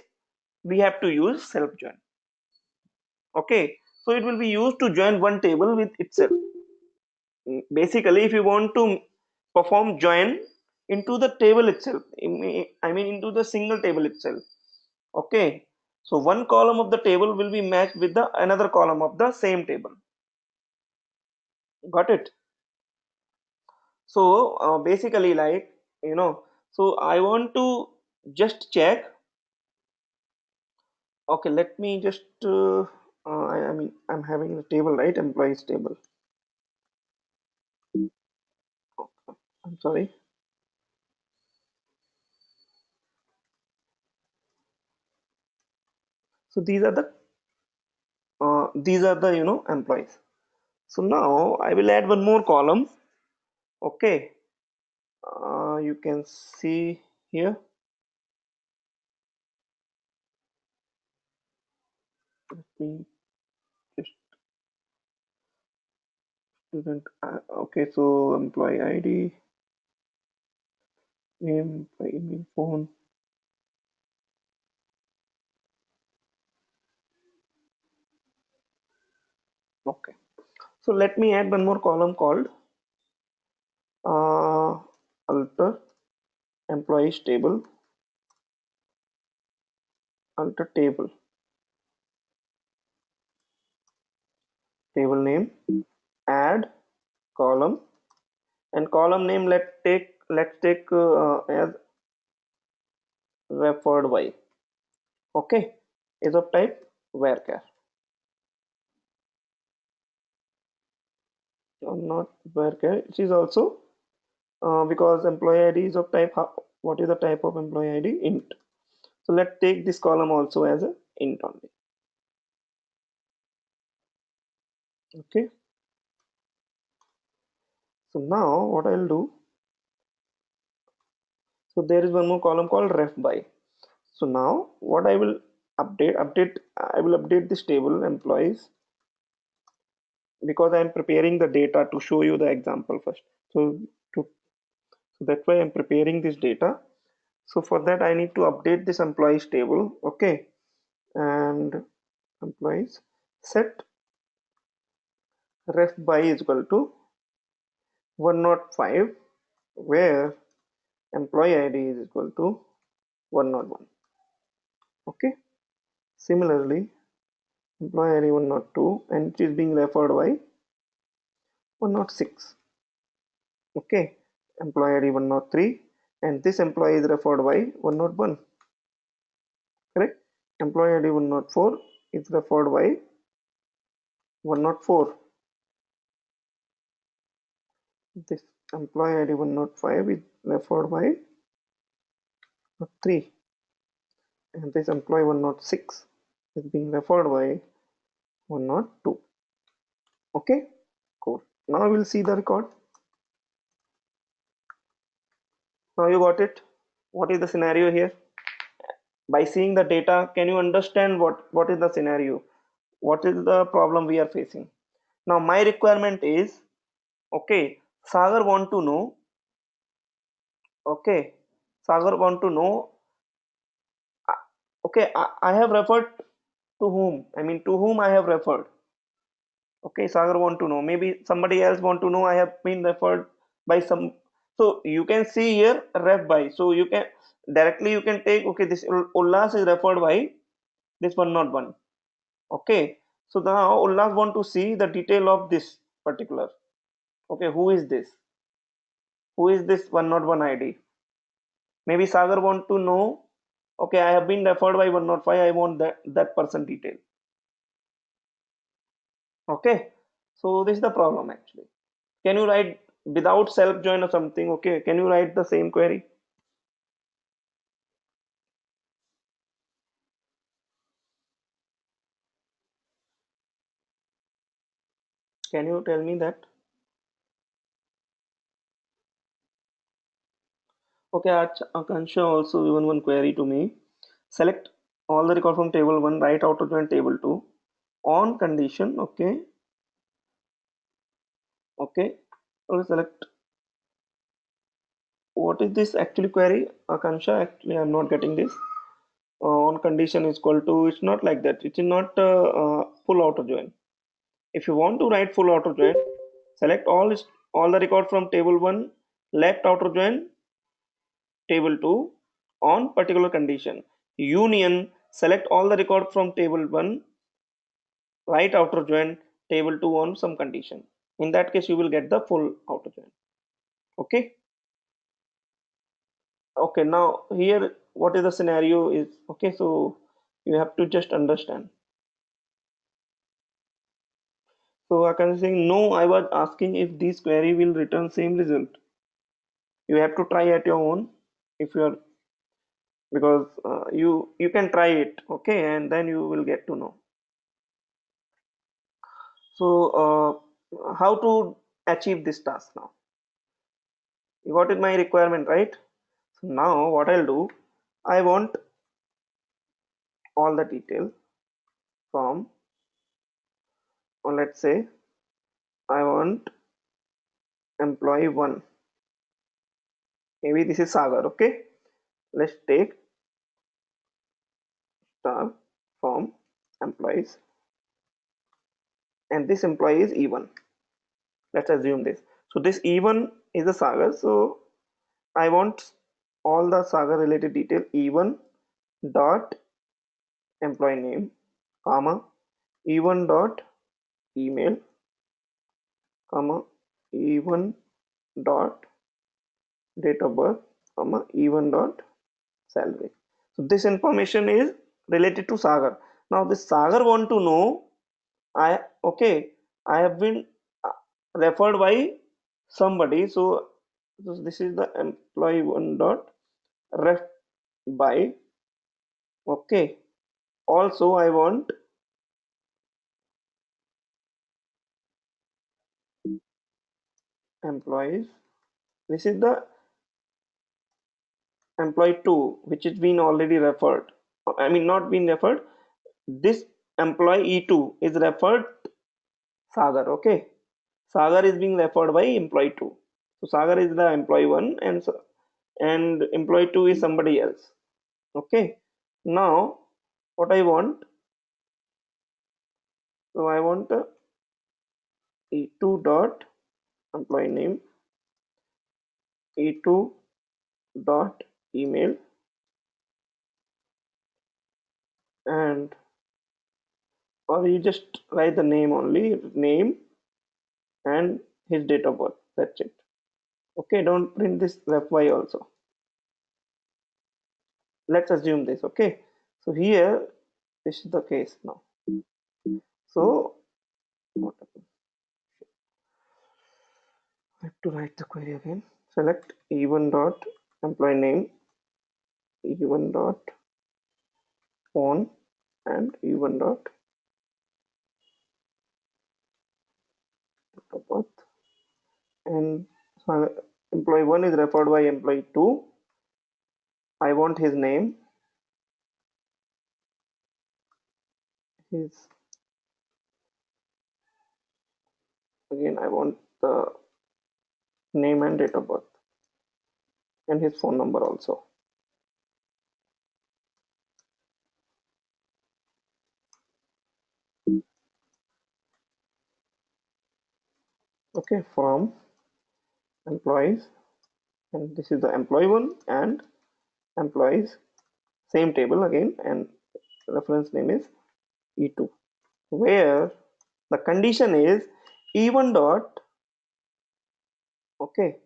S1: we have to use self join. Okay, so it will be used to join one table with itself. Basically, if you want to perform join into the table itself, I mean into the single table itself. Okay, so one column of the table will be matched with the another column of the same table. Got it? So basically, like, so I want to just check. Okay, let me just I mean, I'm having the table, right, employees table. I'm sorry. So these are the employees. So now I will add one more column. Okay, you can see here. Let me just student. Okay, so employee ID, name, email, phone. Okay, So let me add one more column called alter employees table, alter table name, add column, and column name let's take as referred by. Okay, is of type varchar, or not varchar. It is also because employee ID is of type. What is the type of employee ID? Int. So let's take this column also as a int only. Okay. So now what I'll do. So there is one more column called ref by. So now what I will I will update this table employees because I'm preparing the data to show you the example first. So to so that's why I'm preparing this data. So for that I need to update this employees table. Okay, and employees set ref by is equal to 105 where employee ID is equal to 101. Okay, similarly employee ID 102 and it is being referred by 106. Okay, employee ID 103 and this employee is referred by 101. Correct. Employee ID 104 is referred by 104. This employee ID 105 is referred by 3 and this employee 106 is being referred by 102. Okay, cool. Now we'll see the record. Now you got it. What is the scenario here? By seeing the data, can you understand what is the scenario? What is the problem we are facing? Now my requirement is, okay, Sagar want to know, okay, Sagar want to know, okay, I have referred to whom? I mean to whom I have referred. Okay, Sagar want to know. Maybe somebody else want to know I have been referred by some. So you can see here ref by. So you can directly you can take, okay, this Ullas is referred by this 101. Okay, so now Ullas want to see the detail of this particular. Okay, who is this? Who is this 101 ID? Maybe Sagar want to know, okay, I have been referred by 105, I want that person detail. Okay, so this is the problem actually. Can you write without self join or something? Okay, can you write the same query? Can you tell me that? Okay, Akansha also given one query to me. Select all the record from table 1, write outer join table 2 on condition. Okay, okay. Okay, select. What is this actually query, Akansha? Actually, I'm not getting this. On condition is equal to. It's not like that. It is not full outer join. If you want to write full outer join, select all the record from table 1, left outer join table 2 on particular condition. Union, select all the record from table 1, right outer join table 2 on some condition. In that case, you will get the full outer join. Okay. Okay. Now here, what is the scenario is, okay. So you have to just understand. So I can say no, I was asking if this query will return same result. You have to try at your own if you are, because you can try it, okay, and then you will get to know. So how to achieve this task now? You got it, my requirement, right? So now what I'll do, I want all the detail from, or let's say I want employee 1. Maybe this is Sagar, okay? Let's take star from employees and this employee is E1. Let's assume this. So this E1 is a Sagar. So I want all the Sagar related detail E1 dot employee name, comma E1 dot email, comma E1 dot date of birth, comma E1 dot salary. So this information is related to Sagar. Now this Sagar want to know I have been referred by somebody. So this is the employee one dot ref by. Okay. Also I want employees. This is the employee two which is been already referred. I mean not been referred. This employee E2 is referred Sagar. Okay. Sagar is being referred by employee two. So Sagar is the employee one and employee two is somebody else. Okay. Now what I want, so I want E2 dot employee name, E2 dot email, and or you just write the name only, name and his date of birth. That's it. Okay, don't print this ref y also. Let's assume this. Okay, so here this is the case now. So what happens? I have to write the query again. Select E1 dot employee name, E1 dot phone, and E1 dot date of birth. And employee 1 is referred by employee 2. I want his name, his again I want the name and date of birth and his phone number also. Okay, from employees, and this is the employee 1 and employees, same table again, and reference name is E2, where the condition is E1 dot, okay,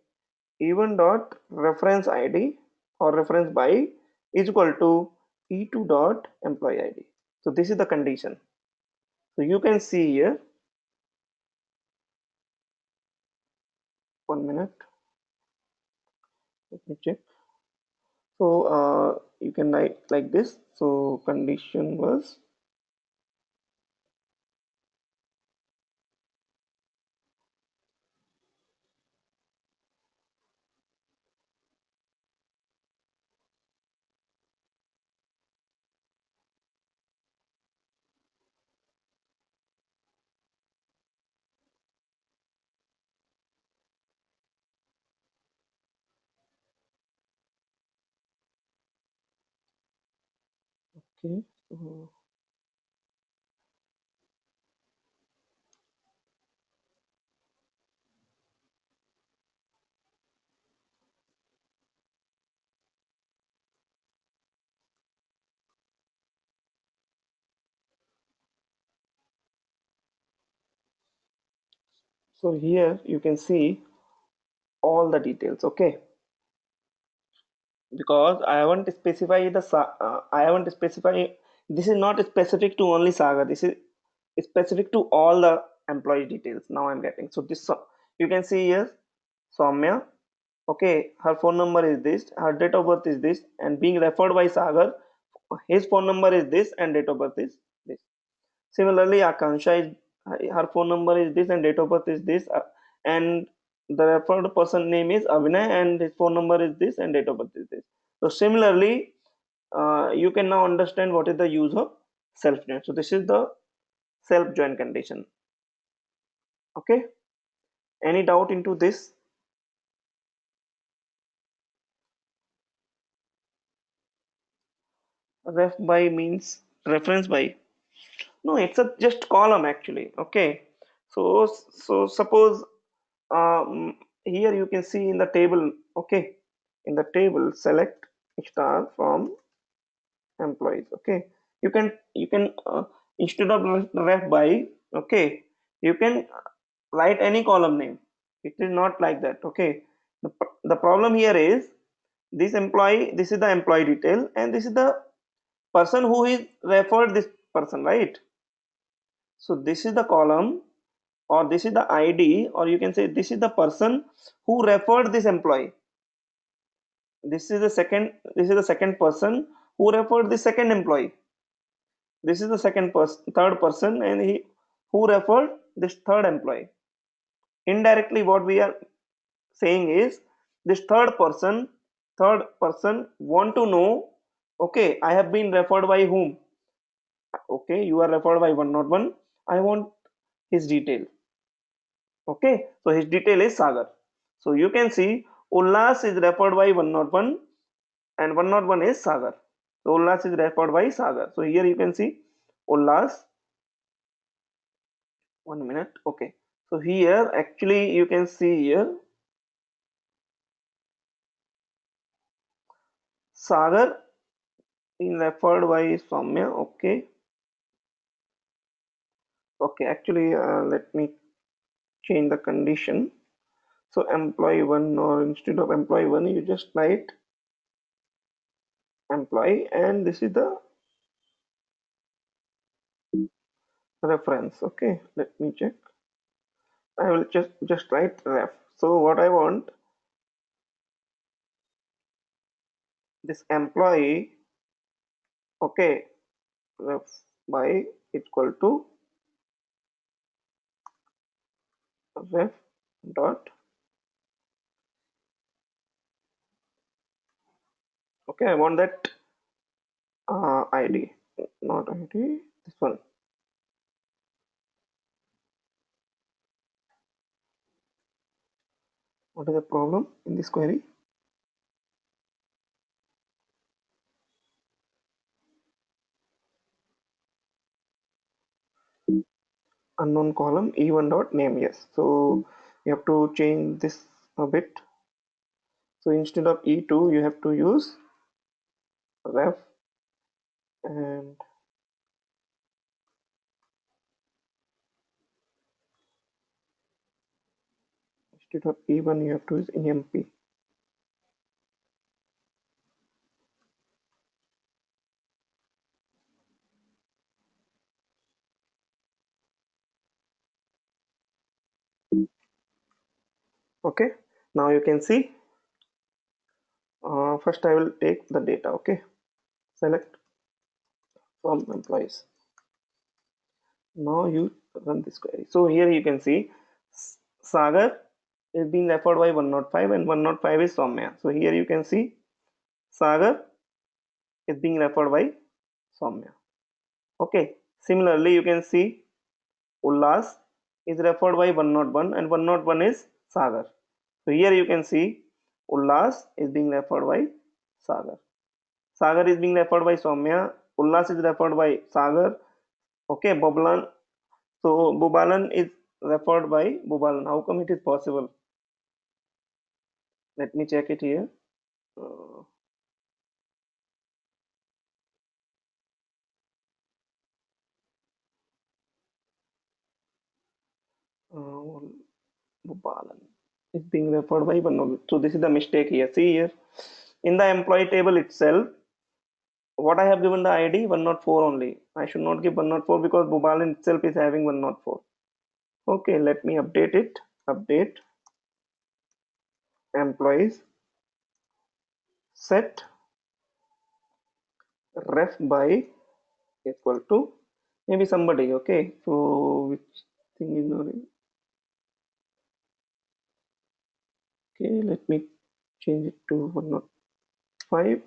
S1: E1 dot reference ID or reference by is equal to E2 dot employee ID. So this is the condition. So you can see here, 1 minute, let me check. So you can write like this. So condition was okay. So here you can see all the details. Okay, because I haven't specified I haven't specified. This is not specific to only Saga. This is specific to all the employee details. Now I'm getting. So this you can see here, Soumya. Okay, her phone number is this, her date of birth is this, and being referred by Sagar, his phone number is this, and date of birth is this. Similarly, Akansha is her phone number is this and date of birth is this, and the referred person name is Avinay and his phone number is this and date of birth is this. So similarly, you can now understand what is the use of self join. So this is the self join condition. Okay. Any doubt into this? Ref by means reference by. No, it's a just column actually. Okay. So suppose. here you can see in the table, okay, in the table select star from employees. Okay, you can instead of ref by, okay, you can write any column name. It is not like that. Okay, the problem here is this employee, this is the employee detail, and this is the person who is referred this person, right? So this is the column, or this is the ID, or you can say this is the person who referred this employee. This is the second person who referred the second employee. This is the third person, and he who referred this third employee. Indirectly, what we are saying is this third person want to know, okay, I have been referred by whom? Okay, you are referred by 101. I want his detail. Okay, so his detail is Sagar. So you can see Ullas is referred by 101 and 101 is Sagar. So Ullas is referred by Sagar. So here you can see Ullas. 1 minute. Okay, so here actually you can see here Sagar is referred by Soumya. Okay, okay, actually let me change the condition. So employee one, or instead of employee one, you just write employee, and this is the reference. Okay, let me check. I will just write ref. So what I want, this employee, okay, ref by equal to ref dot, okay, I want that ID, not ID, this one. What is the problem in this query? Unknown column e1 dot name. Yes, so you have to change this a bit. So instead of e2, you have to use ref, and instead of e1, you have to use emp. Okay, now you can see. First, I will take the data. Okay, select from employees. Now you run this query. So here you can see Sagar is being referred by 105, and 105 is Soumya. So here you can see Sagar is being referred by Soumya. Okay. Similarly, you can see Ullas is referred by 101, and 101 is Sagar. So here you can see Ullas is being referred by Sagar. Sagar is being referred by Soumya. Ullas is referred by Sagar. Okay, Boblan. So Bubalan is referred by Bubalan. How come it is possible? Let me check it here. Uh, Bubalan is being referred by one. So this is the mistake here. See here in the employee table itself, what I have given the ID 104 only. I should not give 104 because Bubalan itself is having 104. Okay, let me update it. Update employees set ref by equal to maybe somebody. Okay, so which thing is not in? Okay, let me change it to 105.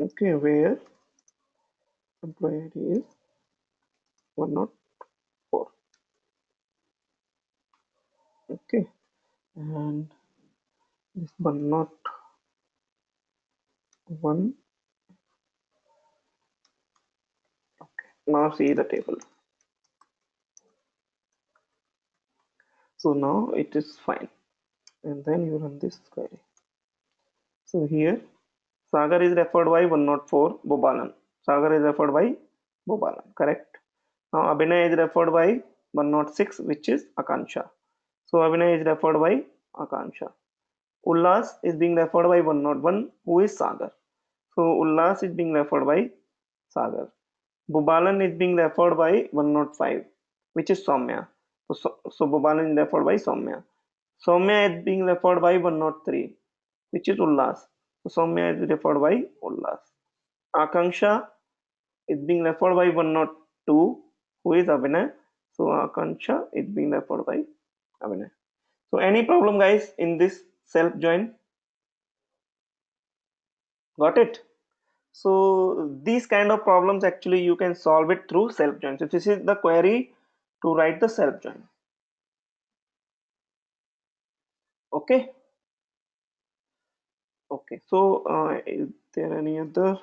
S1: Okay, where employee ID is 104. Okay, and this 101. Now see the table. So now it is fine, and then you run this query. So here Sagar is referred by 104 Bobalan. Sagar is referred by Bobalan, correct? Now Abhinay is referred by 106, which is Akansha. So Abhinay is referred by Akansha. Ullas is being referred by 101, who is Sagar. So Ullas is being referred by Sagar. Bobalan is being referred by 105, which is Soumya. So Bobalan is referred by Soumya. Soumya is being referred by 103, which is Ullas. So Soumya is referred by Ullas. Akanksha is being referred by 102, who is Abhinay. So Akanksha is being referred by Abhinay. So any problem guys in this self join? Got it? So these kind of problems actually you can solve it through self join. So this is the query to write the self join. Okay. Okay. So is there any other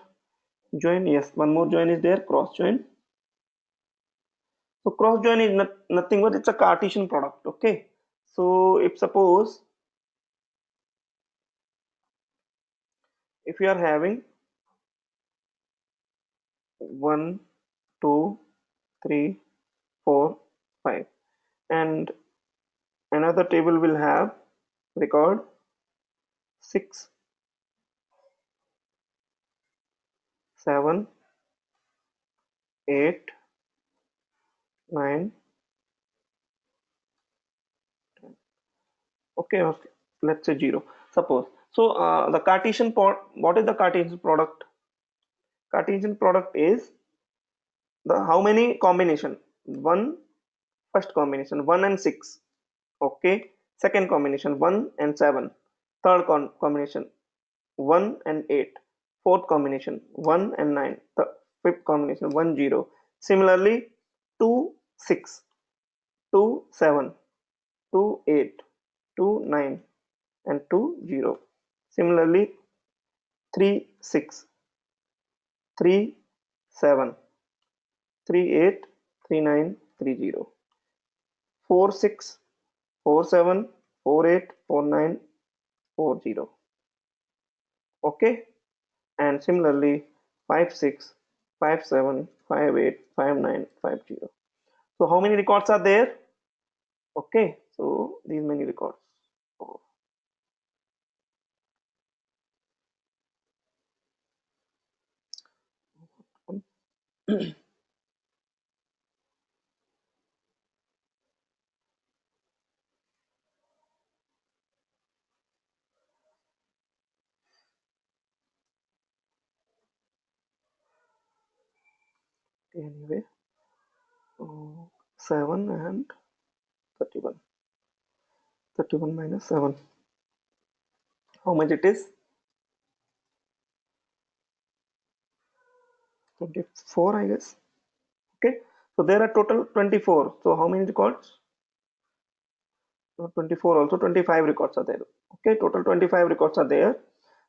S1: join? Yes, one more join is there, cross join. So cross join is nothing but it's a Cartesian product. Okay. So if suppose if you are having 1, 2, 3, 4, 5, and another table will have record 6, 7, 8, 9. Okay, okay. Let's say 0. Suppose. So the Cartesian what is the Cartesian product? Cartesian product is the how many combination? One first combination 1 and 6. Okay. Second combination 1 and 7. Third combination 1 and 8. Fourth combination 1 and 9. The fifth combination 1 0. Similarly 2 6, 2 7, 2 8, 2 9, and 2 0. Similarly 3 6, 3 7, 3 8, 3 9, 3 0. 4 6, 4 7, 4 8, 4 9, 4 0. Okay, and similarly 5 6, 5 7, 5 8, 5 9, 5 0. So how many records are there? Okay, so these many records. Oh, anyway, 7 and 31. 31 minus 7. How much it is? 24, I guess. Okay, so there are total 24. So how many records? 24 also 25 records are there. Okay, total 25 records are there.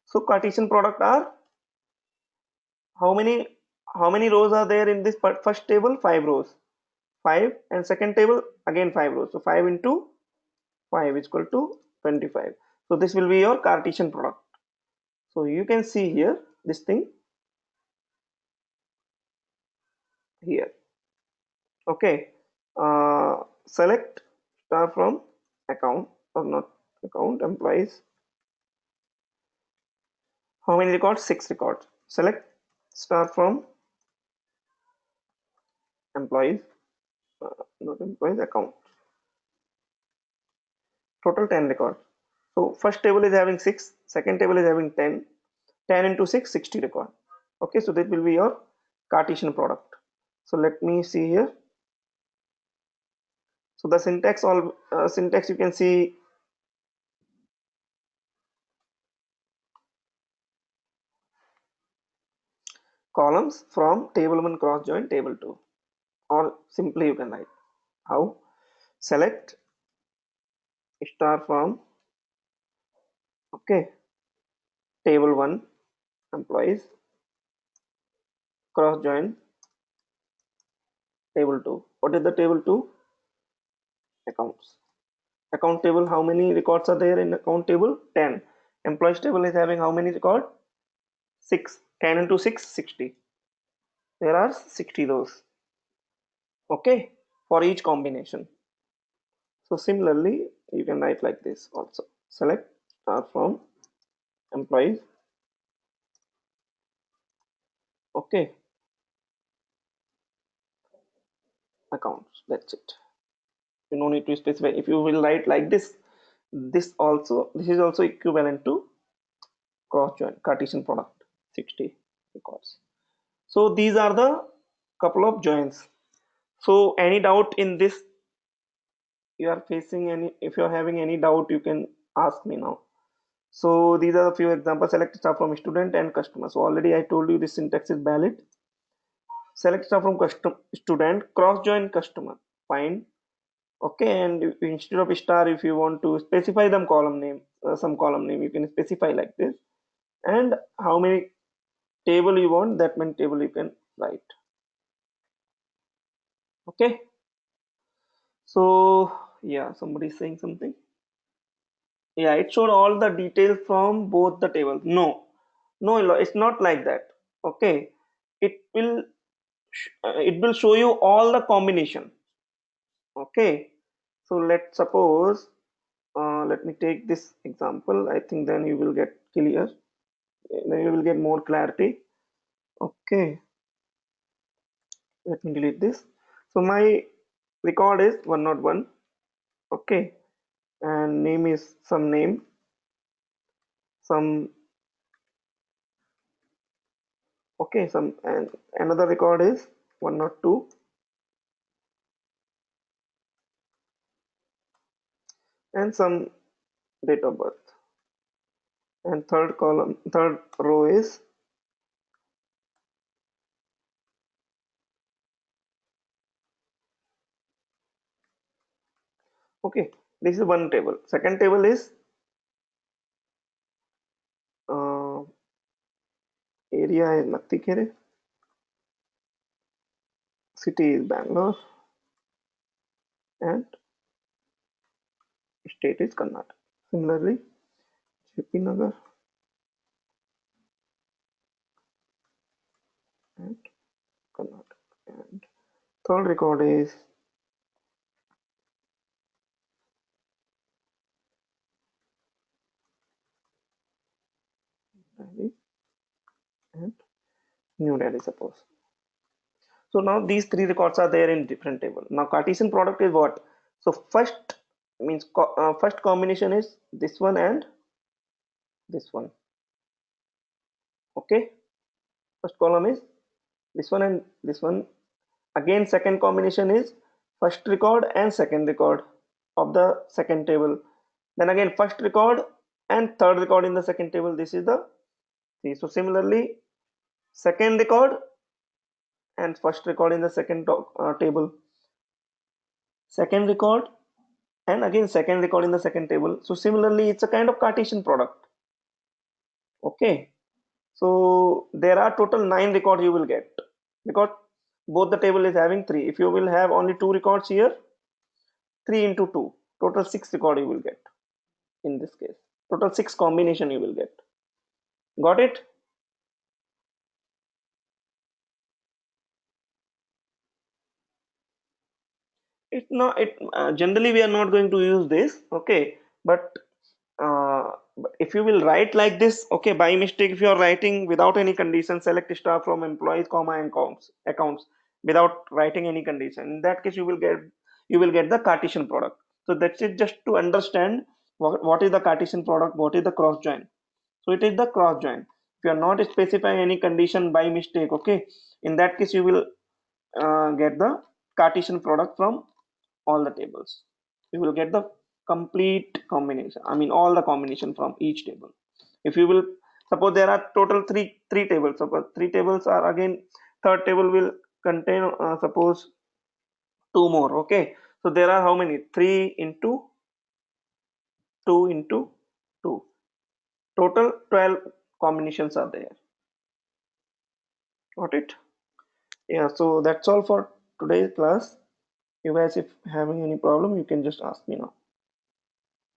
S1: So Cartesian product are how many rows are there in this first table? 5 rows. 5, and second table again 5 rows. So 5 into 5 is equal to 25. So this will be your Cartesian product. So you can see here this thing here. Okay, select star from account or not account employees. How many records? 6 records. Select star from employees, not employees, account. Total 10 records. So first table is having 6, second table is having 10. 10 into 6, 60 record. Okay, so that will be your Cartesian product. So let me see here. So the syntax syntax you can see columns from table 1 cross join table 2, or simply you can write how select star from okay table 1 employees cross join table 2. What is the table 2? Accounts. Account table, how many records are there in account table? 10. Employees table is having how many record? 6. 10 into 6, 60. There are 60 rows. Okay, for each combination. So similarly, you can write like this also. Select star from employees. Okay, accounts. That's it. You no need to specify. If you will write like this, this is also equivalent to cross join Cartesian product 60 records. So these are the couple of joins. So any doubt in this you are facing, any if you are having any doubt, you can ask me now. So these are a few examples. Select star from student and customer. So already I told you this syntax is valid. Select star from custom student, cross join customer. Fine. Okay, and instead of star, if you want to specify them column name, some column name, you can specify like this. And how many table you want, that many table you can write. Okay. So yeah, somebody is saying something. Yeah, it showed all the details from both the tables. No, it's not like that. Okay, it will it will show you all the combination. Okay, so let's suppose let me take this example. I think then you will get clear. Then you will get more clarity. Okay, let me delete this. So my record is 101. Okay, and name is some name, some. Okay, some, and another record is 102, and some date of birth. And third row is, okay, this is one table. Second table is uh, area is Nattikere, city is Bangalore, and state is Karnataka. Similarly, JP Nagar and Karnataka. And third record is Delhi and New Delhi, suppose. So now these three records are there in different table. Now Cartesian product is what? So first means first combination is this one and this one. Okay, first column is this one and this one. Again, second combination is first record and second record of the second table. Then again, first record and third record in the second table. This is the see. So similarly, second record and first record in the second table. Second record and again second record in the second table. So similarly, it's a kind of Cartesian product. Okay. So there are total 9 records you will get because both the table is having 3. If you will have only 2 records here, 3 into 2, total 6 record you will get in this case. Total 6 combination you will get. Got it? It not it generally we are not going to use this. Okay, but uh, if you will write like this, okay, by mistake if you are writing without any condition, select star from employees comma and accounts without writing any condition, in that case you will get the Cartesian product. So that's it, just to understand what is the Cartesian product, what is the cross join. So it is the cross join. If you are not specifying any condition by mistake, okay, in that case you will get the Cartesian product from all the tables. You will get the complete combination, I mean all the combination from each table. If you will suppose there are total three tables, suppose three tables are, again third table will contain suppose two more. Okay, so there are how many? 3 into 2 into 2, total 12 combinations are there. Got it? Yeah, so that's all for today's class. You guys, if having any problem, you can just ask me now.